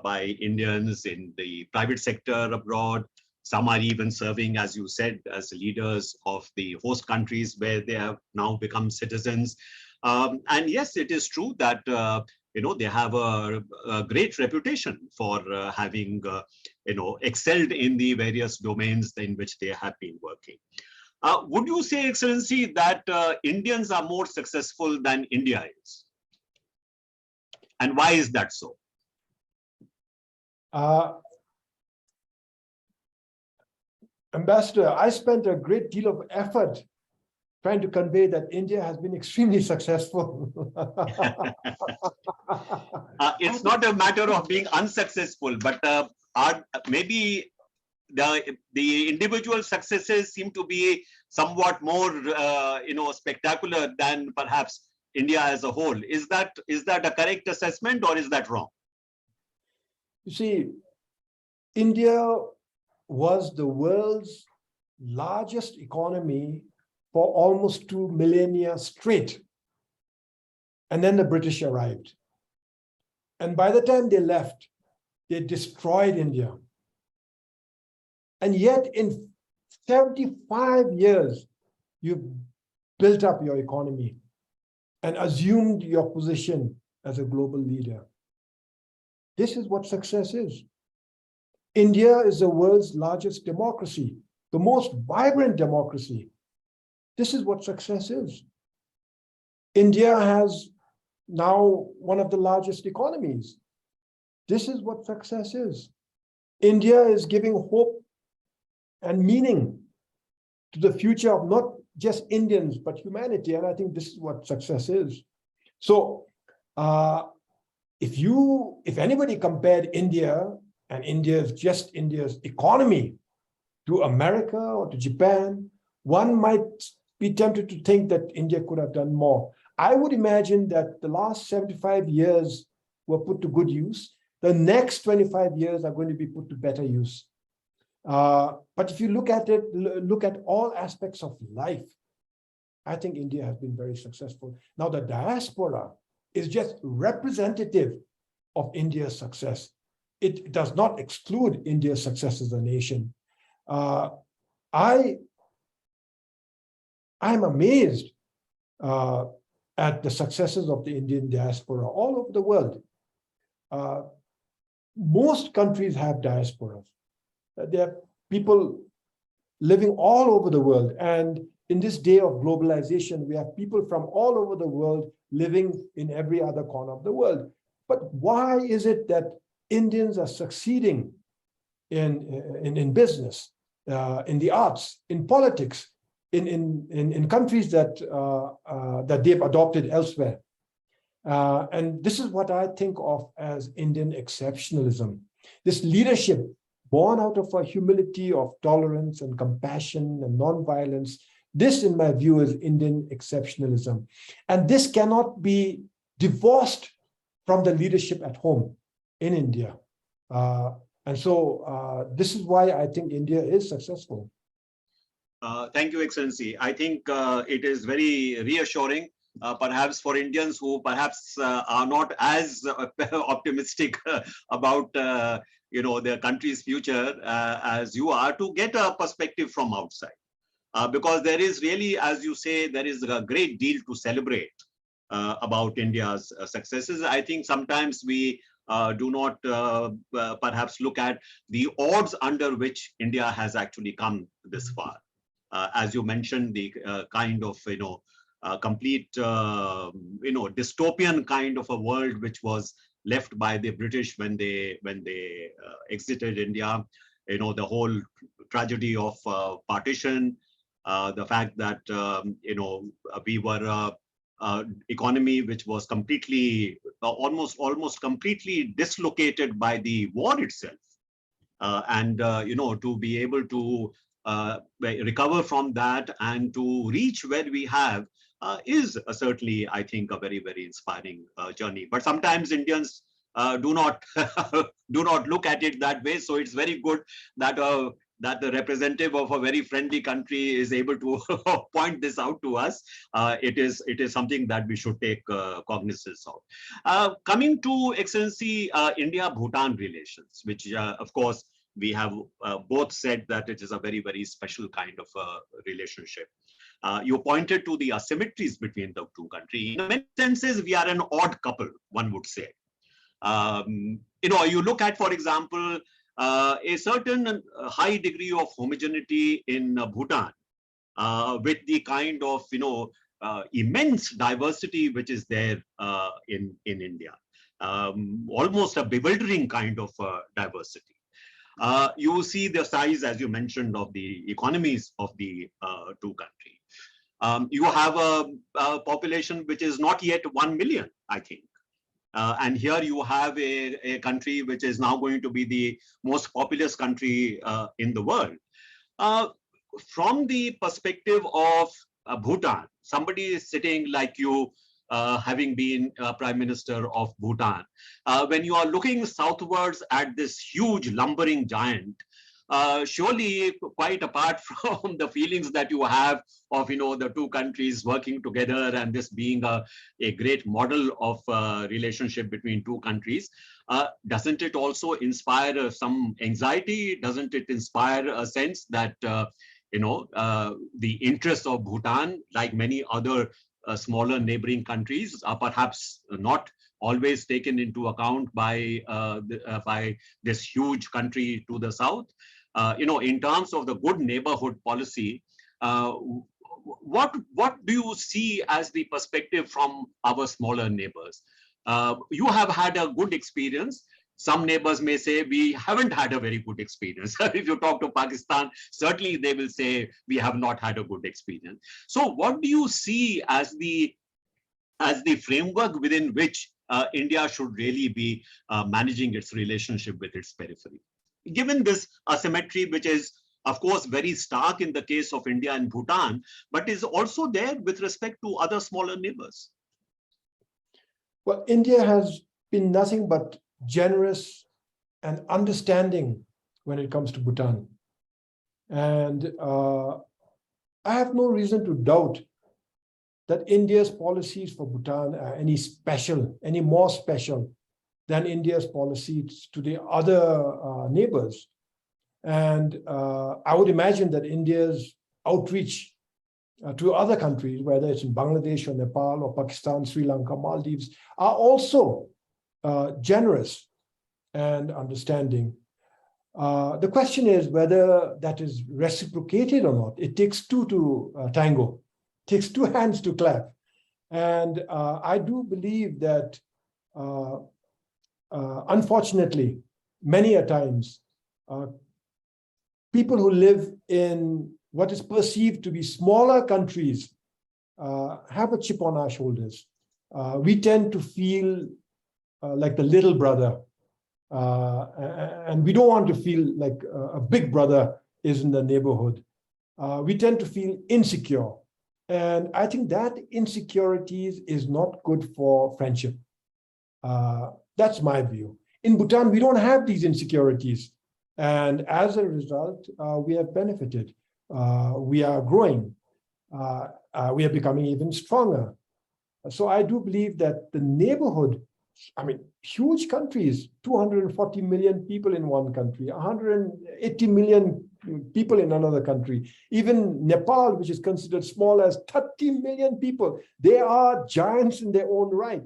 by Indians in the private sector abroad. Some are even serving, as you said, as leaders of the host countries where they have now become citizens. And yes, it is true that you know, they have a great reputation for having you know, excelled in the various domains in which they have been working. Would you say, Excellency, that Indians are more successful than India is? And why is that so? Ambassador, I spent a great deal of effort trying to convey that India has been extremely successful. It's not a matter of being unsuccessful, but maybe the individual successes seem to be somewhat more you know, spectacular than perhaps India as a whole. Is that a correct assessment, or is that wrong? You see, India was the world's largest economy for almost 2 millennia straight. And then the British arrived. And by the time they left, they destroyed India. And yet in 75 years, you built up your economy and assumed your position as a global leader. This is what success is. India is the world's largest democracy, the most vibrant democracy. This is what success is. India has now one of the largest economies. This is what success is. India is giving hope and meaning to the future of not just Indians, but humanity. And I think this is what success is. So if anybody compared India and India's economy to America or to Japan, one might be tempted to think that India could have done more. I would imagine that the last 75 years were put to good use. The next 25 years are going to be put to better use. But if you look at it, look at all aspects of life, I think India has been very successful. Now, the diaspora is just representative of India's success. It does not exclude India's success as a nation. I am amazed at the successes of the Indian diaspora all over the world. most countries have diasporas. There are people living all over the world. And in this day of globalization, we have people from all over the world living in every other corner of the world. But why is it that Indians are succeeding in business, in the arts, in politics, in countries that that they've adopted elsewhere? And this is what I think of as Indian exceptionalism. This leadership born out of a humility of tolerance and compassion and non-violence. This, in my view, is Indian exceptionalism. And this cannot be divorced from the leadership at home in India. And so this is why I think India is successful. Thank you, Excellency. I think it is very reassuring, perhaps for Indians who perhaps are not as optimistic about their country's future as you are, to get a perspective from outside. Because there is really, as you say, there is a great deal to celebrate about India's successes. I think sometimes we do not perhaps look at the odds under which India has actually come this far. As you mentioned, the kind of complete dystopian kind of a world which was left by the British when they exited India. The whole tragedy of partition, the fact that we were economy which was completely almost completely dislocated by the war itself, and to be able to recover from that and to reach where we have is certainly, I think, a very, very inspiring journey. But sometimes Indians do not look at it that way. So it's very good that the representative of a very friendly country is able to point this out to us. It is something that we should take cognizance of. Coming to, Excellency, India-Bhutan relations, which of course we have both said that it is a very, very special kind of relationship. You pointed to the asymmetries between the two countries. In many senses, we are an odd couple, one would say. You look at, for example, a certain high degree of homogeneity in Bhutan, with the kind of immense diversity which is there in India, almost a bewildering kind of diversity. You see the size, as you mentioned, of the economies of the two countries. You have a population which is not yet 1 million, I think. And here you have a country which is now going to be the most populous country in the world. From the perspective of Bhutan, somebody is sitting like you, having been Prime Minister of Bhutan. When you are looking southwards at this huge lumbering giant, surely quite apart from the feelings that you have of the two countries working together and this being a great model of relationship between two countries, doesn't it also inspire some anxiety? Doesn't it inspire a sense that the interests of Bhutan, like many other smaller neighboring countries, are perhaps not always taken into account by this huge country to the south? In terms of the good neighborhood policy, what do you see as the perspective from our smaller neighbors? You have had a good experience. Some neighbors may say we haven't had a very good experience. If you talk to Pakistan, certainly they will say we have not had a good experience. So what do you see as the framework within which India should really be managing its relationship with its periphery, given this asymmetry, which is, of course, very stark in the case of India and Bhutan, but is also there with respect to other smaller neighbors? Well, India has been nothing but generous and understanding when it comes to Bhutan. And I have no reason to doubt that India's policies for Bhutan are any more special than India's policies to the other neighbors. And I would imagine that India's outreach to other countries, whether it's in Bangladesh or Nepal or Pakistan, Sri Lanka, Maldives, are also generous and understanding. The question is whether that is reciprocated or not. It takes two to tango. It takes two hands to clap. And I do believe that, unfortunately, many a times, people who live in what is perceived to be smaller countries have a chip on our shoulders. We tend to feel like the little brother, and we don't want to feel like a big brother is in the neighborhood. We tend to feel insecure. And I think that insecurities is not good for friendship. That's my view. In Bhutan, we don't have these insecurities. And as a result, we have benefited. We are growing. We are becoming even stronger. So I do believe that the neighborhood, I mean, huge countries, 240 million people in one country, 180 million people in another country, even Nepal, which is considered small, as 30 million people. They are giants in their own right.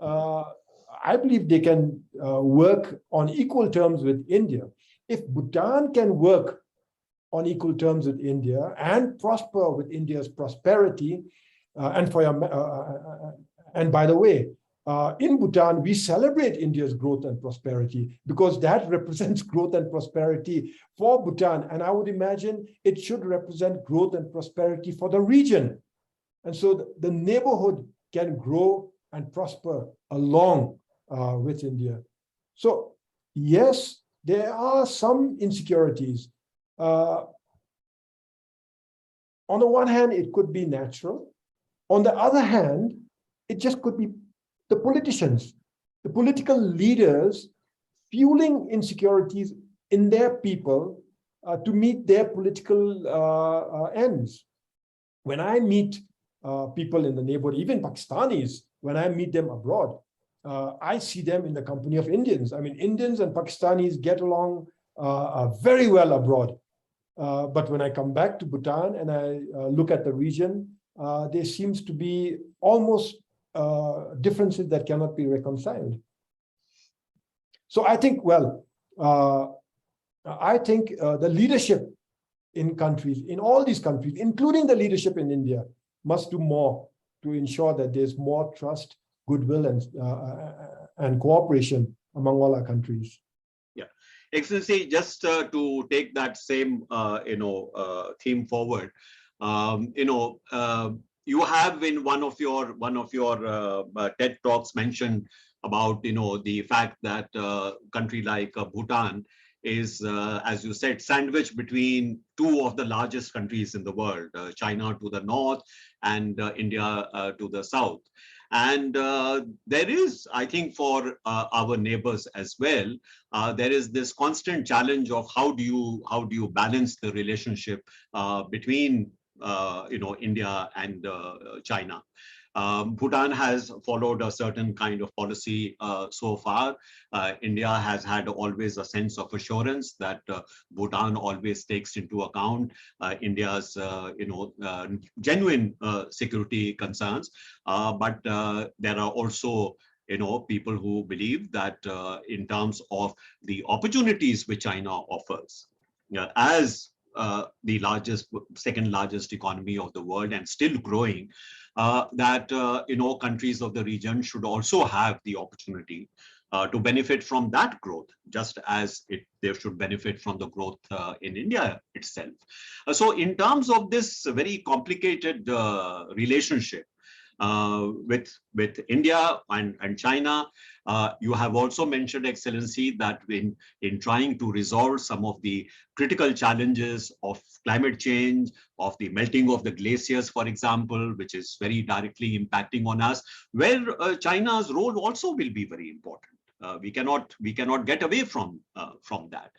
I believe they can work on equal terms with India. If Bhutan can work on equal terms with India and prosper with India's prosperity, and by the way, in Bhutan, we celebrate India's growth and prosperity because that represents growth and prosperity for Bhutan. And I would imagine it should represent growth and prosperity for the region. And so the neighborhood can grow and prosper along with India. So yes, there are some insecurities. On the one hand, it could be natural. On the other hand, it just could be the politicians, the political leaders fueling insecurities in their people to meet their political ends. When I meet people in the neighborhood, even Pakistanis, when I meet them abroad, I see them in the company of Indians. I mean, Indians and Pakistanis get along very well abroad. But when I come back to Bhutan and I look at the region, there seems to be almost differences that cannot be reconciled. So I think, well, the leadership in countries, in all these countries, including the leadership in India, must do more to ensure that there's more trust, goodwill, and cooperation among all our countries. Yeah, Excellency, just to take that same theme forward, you have in one of your TED talks mentioned about the fact that a country like Bhutan is, as you said, sandwiched between two of the largest countries in the world, China to the north and India to the south. And there is, I think, for our neighbors as well, there is this constant challenge of how do you balance the relationship between India and China. Bhutan has followed a certain kind of policy so far. India has had always a sense of assurance that Bhutan always takes into account India's genuine security concerns. But there are also people who believe that in terms of the opportunities which China offers, as the second largest economy of the world and still growing, that countries of the region should also have the opportunity to benefit from that growth, just as they should benefit from the growth in India itself. So in terms of this very complicated relationship with India and China, you have also mentioned, Excellency, that in trying to resolve some of the critical challenges of climate change, of the melting of the glaciers, for example, which is very directly impacting on us, where China's role also will be very important. We cannot get away from that.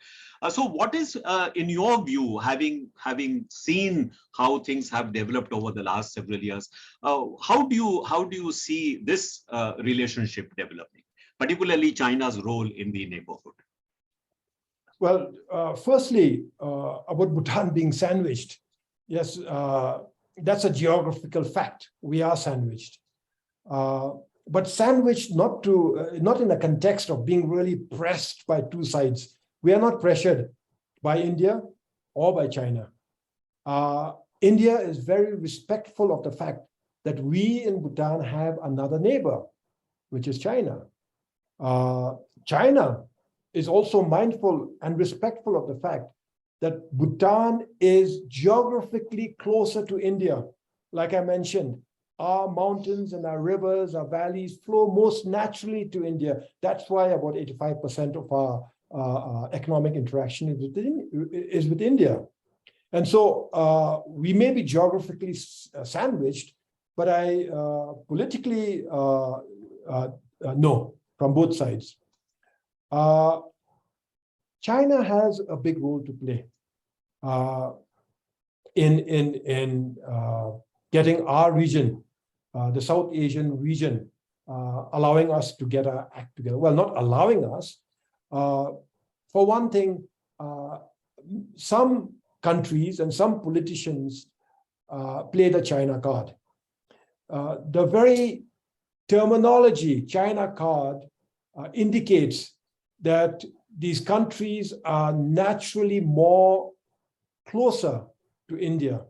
So what is, in your view, having seen how things have developed over the last several years, how do you see this relationship developing, particularly China's role in the neighborhood? Well, firstly, about Bhutan being sandwiched, yes, that's a geographical fact. We are sandwiched. but sandwiched not in a context of being really pressed by two sides. We are not pressured by India or by China. India is very respectful of the fact that we in Bhutan have another neighbor, which is China. China is also mindful and respectful of the fact that Bhutan is geographically closer to India. Like I mentioned, our mountains and our rivers, our valleys flow most naturally to India. That's why about 85% of our economic interaction is with India. And so we may be geographically sandwiched, but I politically no, from both sides. China has a big role to play in getting our region, the South Asian region, allowing us to get our act together. Well, not allowing us. For one thing, some countries and some politicians play the China card. The very terminology, China card, indicates that these countries are naturally more closer to India.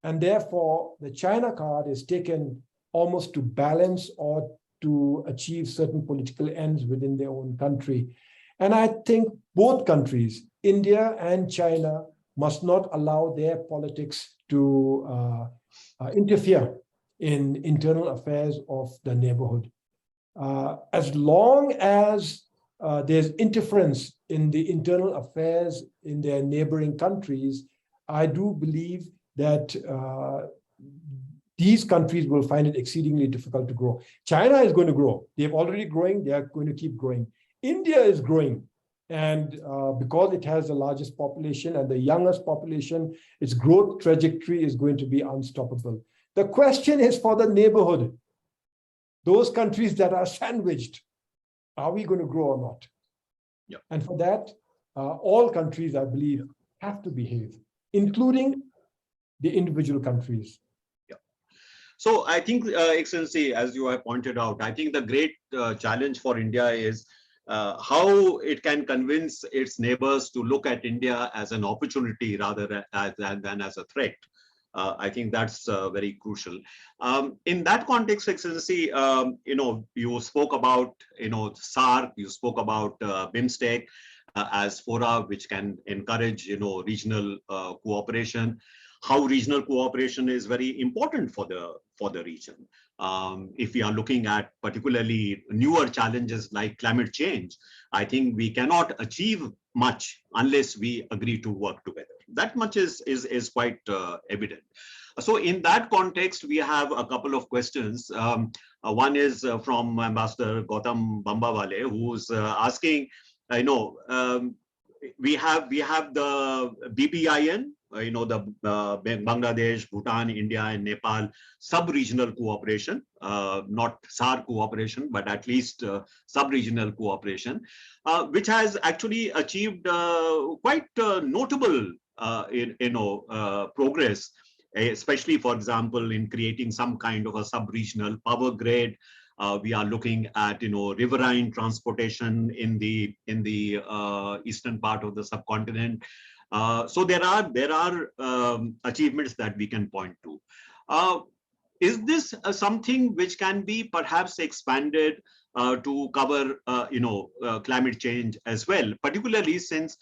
And therefore, the China card is taken almost to balance or to achieve certain political ends within their own country. And I think both countries, India and China, must not allow their politics to interfere in internal affairs of the neighborhood. As long as there's interference in the internal affairs in their neighboring countries, I do believe that these countries will find it exceedingly difficult to grow. China is going to grow. They're already growing. They are going to keep growing. India is growing. And because it has the largest population and the youngest population, its growth trajectory is going to be unstoppable. The question is for the neighborhood, those countries that are sandwiched, are we going to grow or not? Yeah. And for that, all countries, I believe, have to behave, including the individual countries. Yeah. So I think, Excellency, as you have pointed out, I think the great challenge for India is how it can convince its neighbors to look at India as an opportunity rather than as a threat. I think that's very crucial. In that context, Excellency, you spoke about, SARC, you spoke about BIMSTEC as fora which can encourage, regional cooperation. How regional cooperation is very important for the region. If we are looking at particularly newer challenges like climate change, I think we cannot achieve much unless we agree to work together. That much is quite evident. So in that context, we have a couple of questions. One is from Ambassador Gautam Bambawale, who's asking, we have the BBIN, the Bangladesh, Bhutan, India, and Nepal sub-regional cooperation, not SAR cooperation, but at least sub-regional cooperation, which has actually achieved quite notable, progress, especially, for example, in creating some kind of a sub-regional power grid. We are looking at, riverine transportation in the eastern part of the subcontinent. So there are achievements that we can point to. Is this something which can be perhaps expanded to cover, climate change as well, particularly since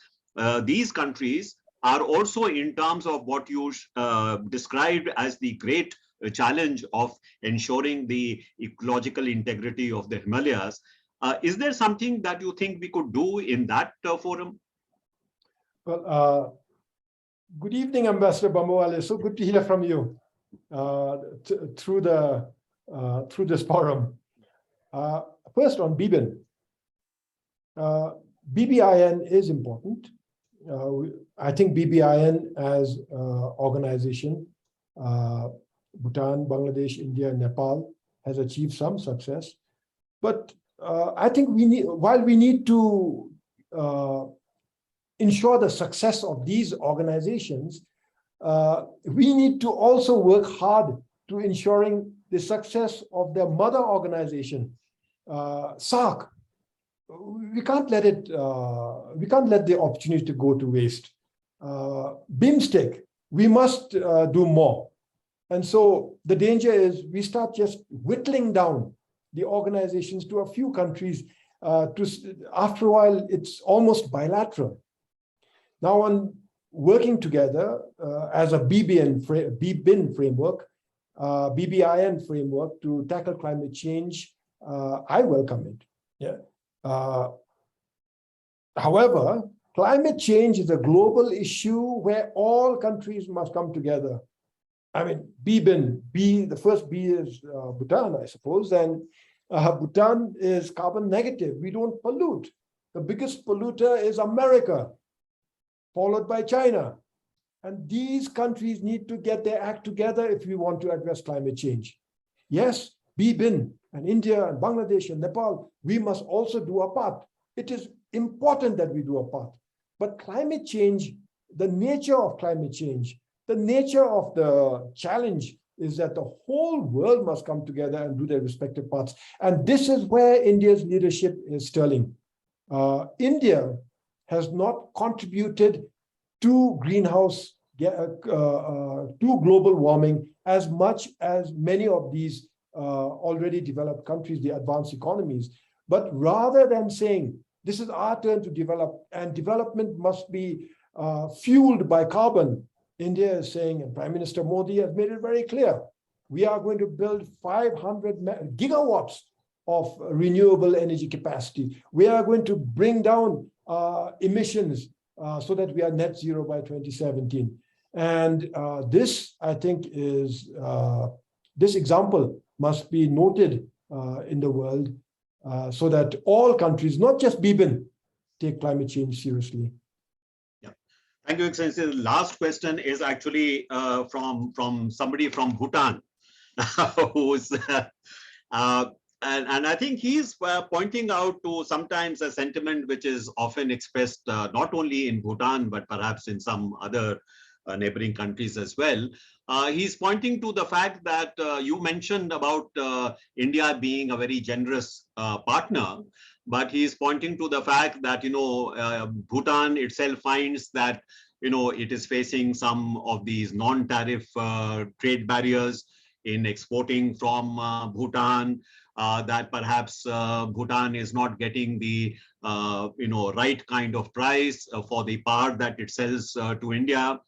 these countries are also, in terms of what you described as the great challenge of ensuring the ecological integrity of the Himalayas. Is there something that you think we could do in that forum? Well, good evening, Ambassador Bambawale. So good to hear from you through this forum. First, on BBIN. BBIN is important. I think BBIN as organization, Bhutan, Bangladesh, India, Nepal, has achieved some success. But I think while we need to ensure the success of these organizations, we need to also work hard to ensuring the success of their mother organization, SARC. We can't let the opportunity to go to waste. BIMSTEC, we must do more. And so the danger is we start just whittling down the organizations to a few countries. After a while, it's almost bilateral. Now, on working together as a BBIN framework, BBIN framework to tackle climate change, I welcome it. Yeah. However, climate change is a global issue where all countries must come together. I mean, BBIN, the first B is Bhutan, I suppose, and Bhutan is carbon negative. We don't pollute. The biggest polluter is America, followed by China. And these countries need to get their act together if we want to address climate change. Yes, BBIN and India and Bangladesh and Nepal, we must also do our part. It is important that we do our part. But climate change, the nature of climate change, the nature of the challenge is that the whole world must come together and do their respective parts. And this is where India's leadership is sterling. India has not contributed to greenhouse, to global warming as much as many of these already developed countries, the advanced economies. But rather than saying, this is our turn to develop and development must be fueled by carbon, India is saying, and Prime Minister Modi has made it very clear, we are going to build 500 gigawatts of renewable energy capacity. We are going to bring down emissions so that we are net zero by 2017. And this, I think, is this example must be noted in the world so that all countries, not just BBIN, take climate change seriously. Yeah, thank you, Excellency. The last question is actually from somebody from Bhutan, who's and I think he's pointing out to sometimes a sentiment which is often expressed not only in Bhutan, but perhaps in some other neighboring countries as well. He's pointing to the fact that you mentioned about India being a very generous partner, but he's pointing to the fact that, Bhutan itself finds that, it is facing some of these non-tariff trade barriers in exporting from Bhutan, that perhaps Bhutan is not getting the right kind of price for the power that it sells to India.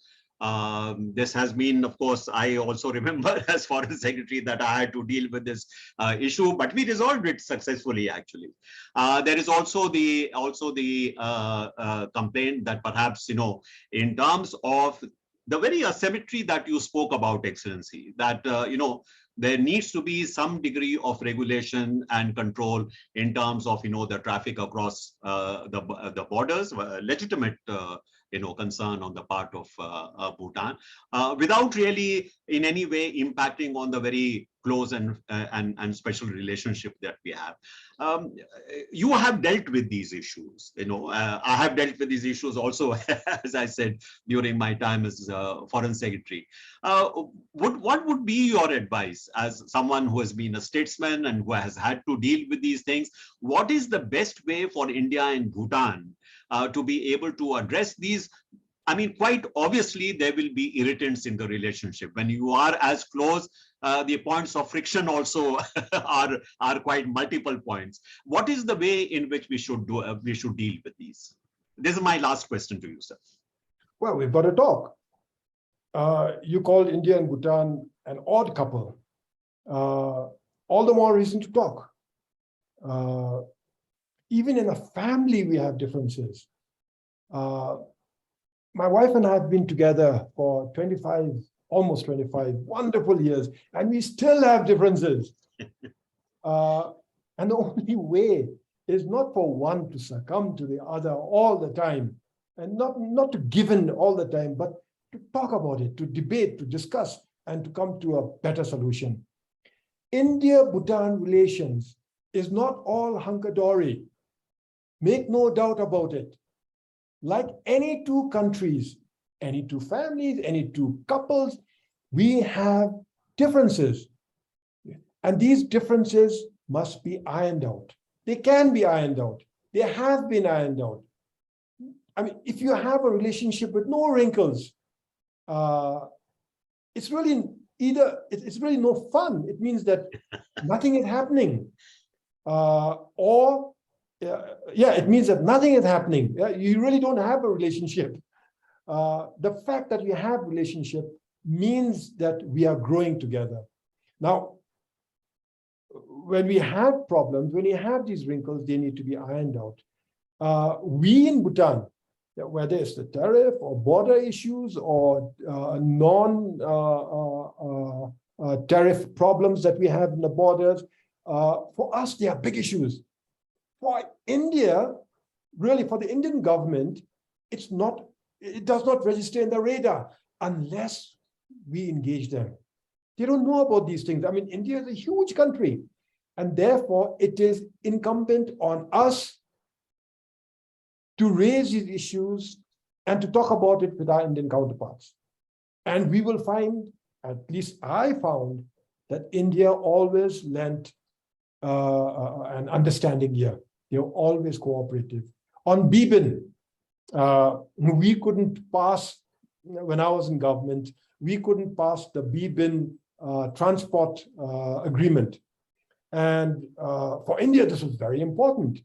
This has been, of course, I also remember as Foreign Secretary that I had to deal with this issue, but we resolved it successfully. Actually, there is also the complaint that perhaps in terms of the very asymmetry that you spoke about, Excellency, that there needs to be some degree of regulation and control in terms of the traffic across the borders, legitimate concern on the part of Bhutan, without really in any way impacting on the very close and special relationship that we have. You have dealt with these issues. I have dealt with these issues also, as I said, during my time as Foreign Secretary. What would be your advice as someone who has been a statesman and who has had to deal with these things? What is the best way for India and Bhutan to be able to address these? I mean, quite obviously, there will be irritants in the relationship. When you are as close, the points of friction also are quite multiple points. What is the way in which we should deal with these? This is my last question to you, sir. Well, we've got to talk. You called India and Bhutan an odd couple. All the more reason to talk. Even in a family, we have differences. My wife and I have been together for almost 25 wonderful years, and we still have differences. And the only way is not for one to succumb to the other all the time, and not to give in all the time, but to talk about it, to debate, to discuss, and to come to a better solution. India-Bhutan relations is not all hunky-dory. Make no doubt about it. Like any two countries, any two families, any two couples, we have differences. And these differences must be ironed out. They can be ironed out. They have been ironed out. I mean, if you have a relationship with no wrinkles, it's really it's really no fun. It means that nothing is happening. It means that nothing is happening. You really don't have a relationship. The fact that you have relationship means that we are growing together. Now, when we have problems, when you have these wrinkles, they need to be ironed out. We in Bhutan, whether it's the tariff or border issues or non-tariff problems that we have in the borders, for us, they are big issues. For India, really, for the Indian government, it does not register in the radar unless we engage them. They don't know about these things. I mean, India is a huge country, and therefore it is incumbent on us to raise these issues and to talk about it with our Indian counterparts. And we will find, at least I found, that India always lent an understanding here. They were always cooperative. On BBIN, we couldn't pass, when I was in government, we couldn't pass the BBIN transport agreement. And for India, this was very important.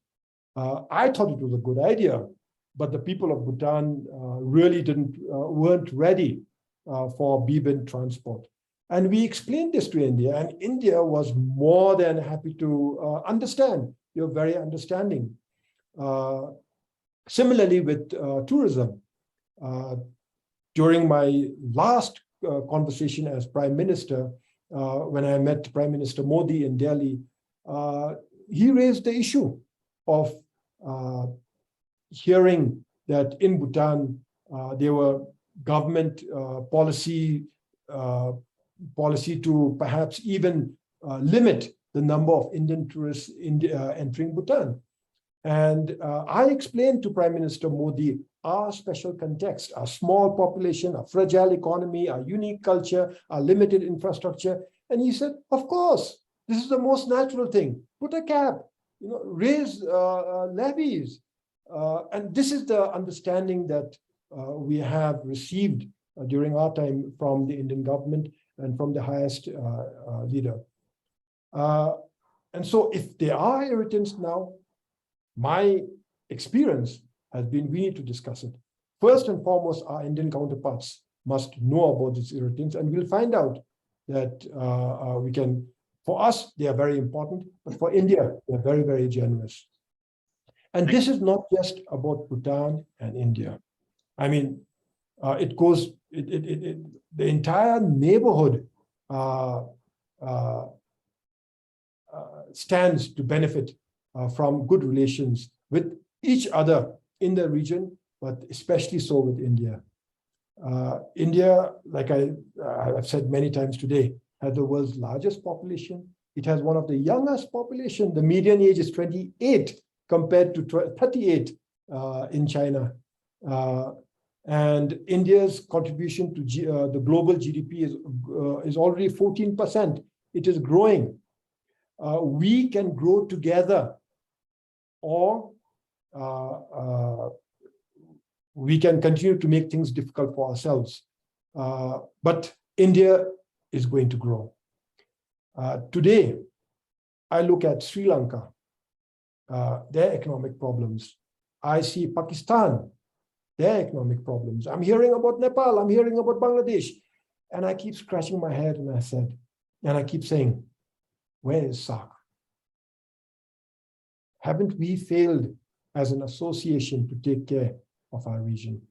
I thought it was a good idea, but the people of Bhutan really weren't ready for BBIN transport. And we explained this to India, and India was more than happy to understand. You're very understanding. Similarly with tourism, during my last conversation as Prime Minister, when I met Prime Minister Modi in Delhi, he raised the issue of hearing that in Bhutan, there were government policy to perhaps even limit the number of Indian tourists entering Bhutan. And I explained to Prime Minister Modi our special context, our small population, our fragile economy, our unique culture, our limited infrastructure. And he said, of course, this is the most natural thing. Put a cap, raise levies. And this is the understanding that we have received during our time from the Indian government and from the highest leader. And so if there are irritants now, my experience has been we need to discuss it. First and foremost, our Indian counterparts must know about these irritants, and we'll find out that we can, for us, they are very important, but for India, they're very, very generous. And this is not just about Bhutan and India. I mean, it goes, the entire neighborhood stands to benefit from good relations with each other in the region, but especially so with India. India, like I've said many times today, has the world's largest population. It has one of the youngest population. The median age is 28 compared to 38 in China. And India's contribution to the global GDP is already 14%. It is growing. We can grow together, or we can continue to make things difficult for ourselves. But India is going to grow. Today, I look at Sri Lanka, their economic problems. I see Pakistan, their economic problems. I'm hearing about Nepal, I'm hearing about Bangladesh. And I keep scratching my head and I keep saying, where is SAARC? Haven't we failed as an association to take care of our region?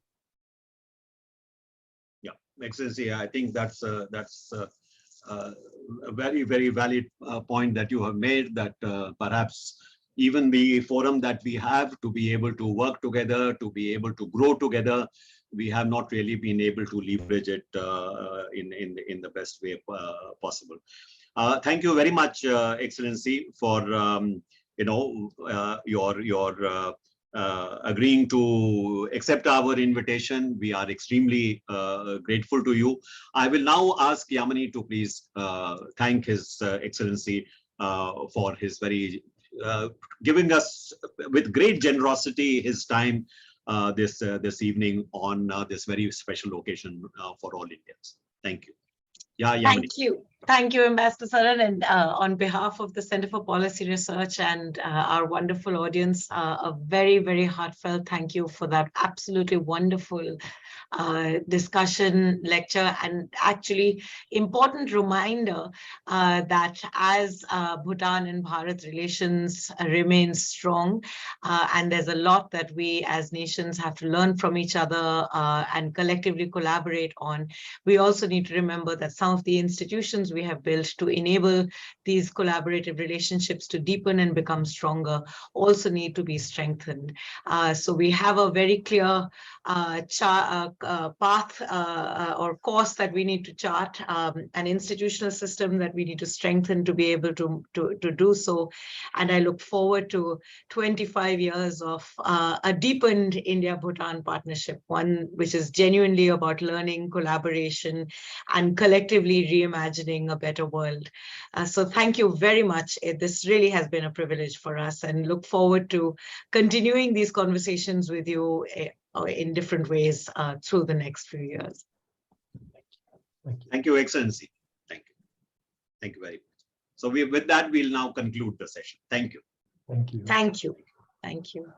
Yeah, Excellency, I think that's a very, very valid point that you have made, that perhaps even the forum that we have to be able to work together, to be able to grow together, we have not really been able to leverage it in the best way possible. Thank you very much, Excellency, for your agreeing to accept our invitation. We are extremely grateful to you. I will now ask Yamini to please thank His Excellency for his very giving us with great generosity his time this evening on this very special occasion for all Indians. Thank you. Yeah, Yamini. Thank you. Thank you, Ambassador Saran. And on behalf of the Center for Policy Research and our wonderful audience, a very, very heartfelt thank you for that absolutely wonderful discussion, lecture, and actually important reminder that as Bhutan and Bharat relations remain strong, and there's a lot that we as nations have to learn from each other and collectively collaborate on, we also need to remember that some of the institutions we have built to enable these collaborative relationships to deepen and become stronger also need to be strengthened. So we have a very clear path or course that we need to chart, an institutional system that we need to strengthen to be able to do so. And I look forward to 25 years of a deepened India-Bhutan partnership, one which is genuinely about learning, collaboration, and collectively reimagining a better world. So thank you very much. This really has been a privilege for us, and look forward to continuing these conversations with you in different ways through the next few years. Thank you, Excellency. Thank you. Thank you very much. So with that, we'll now conclude the session. Thank you. Thank you. Thank you. Thank you.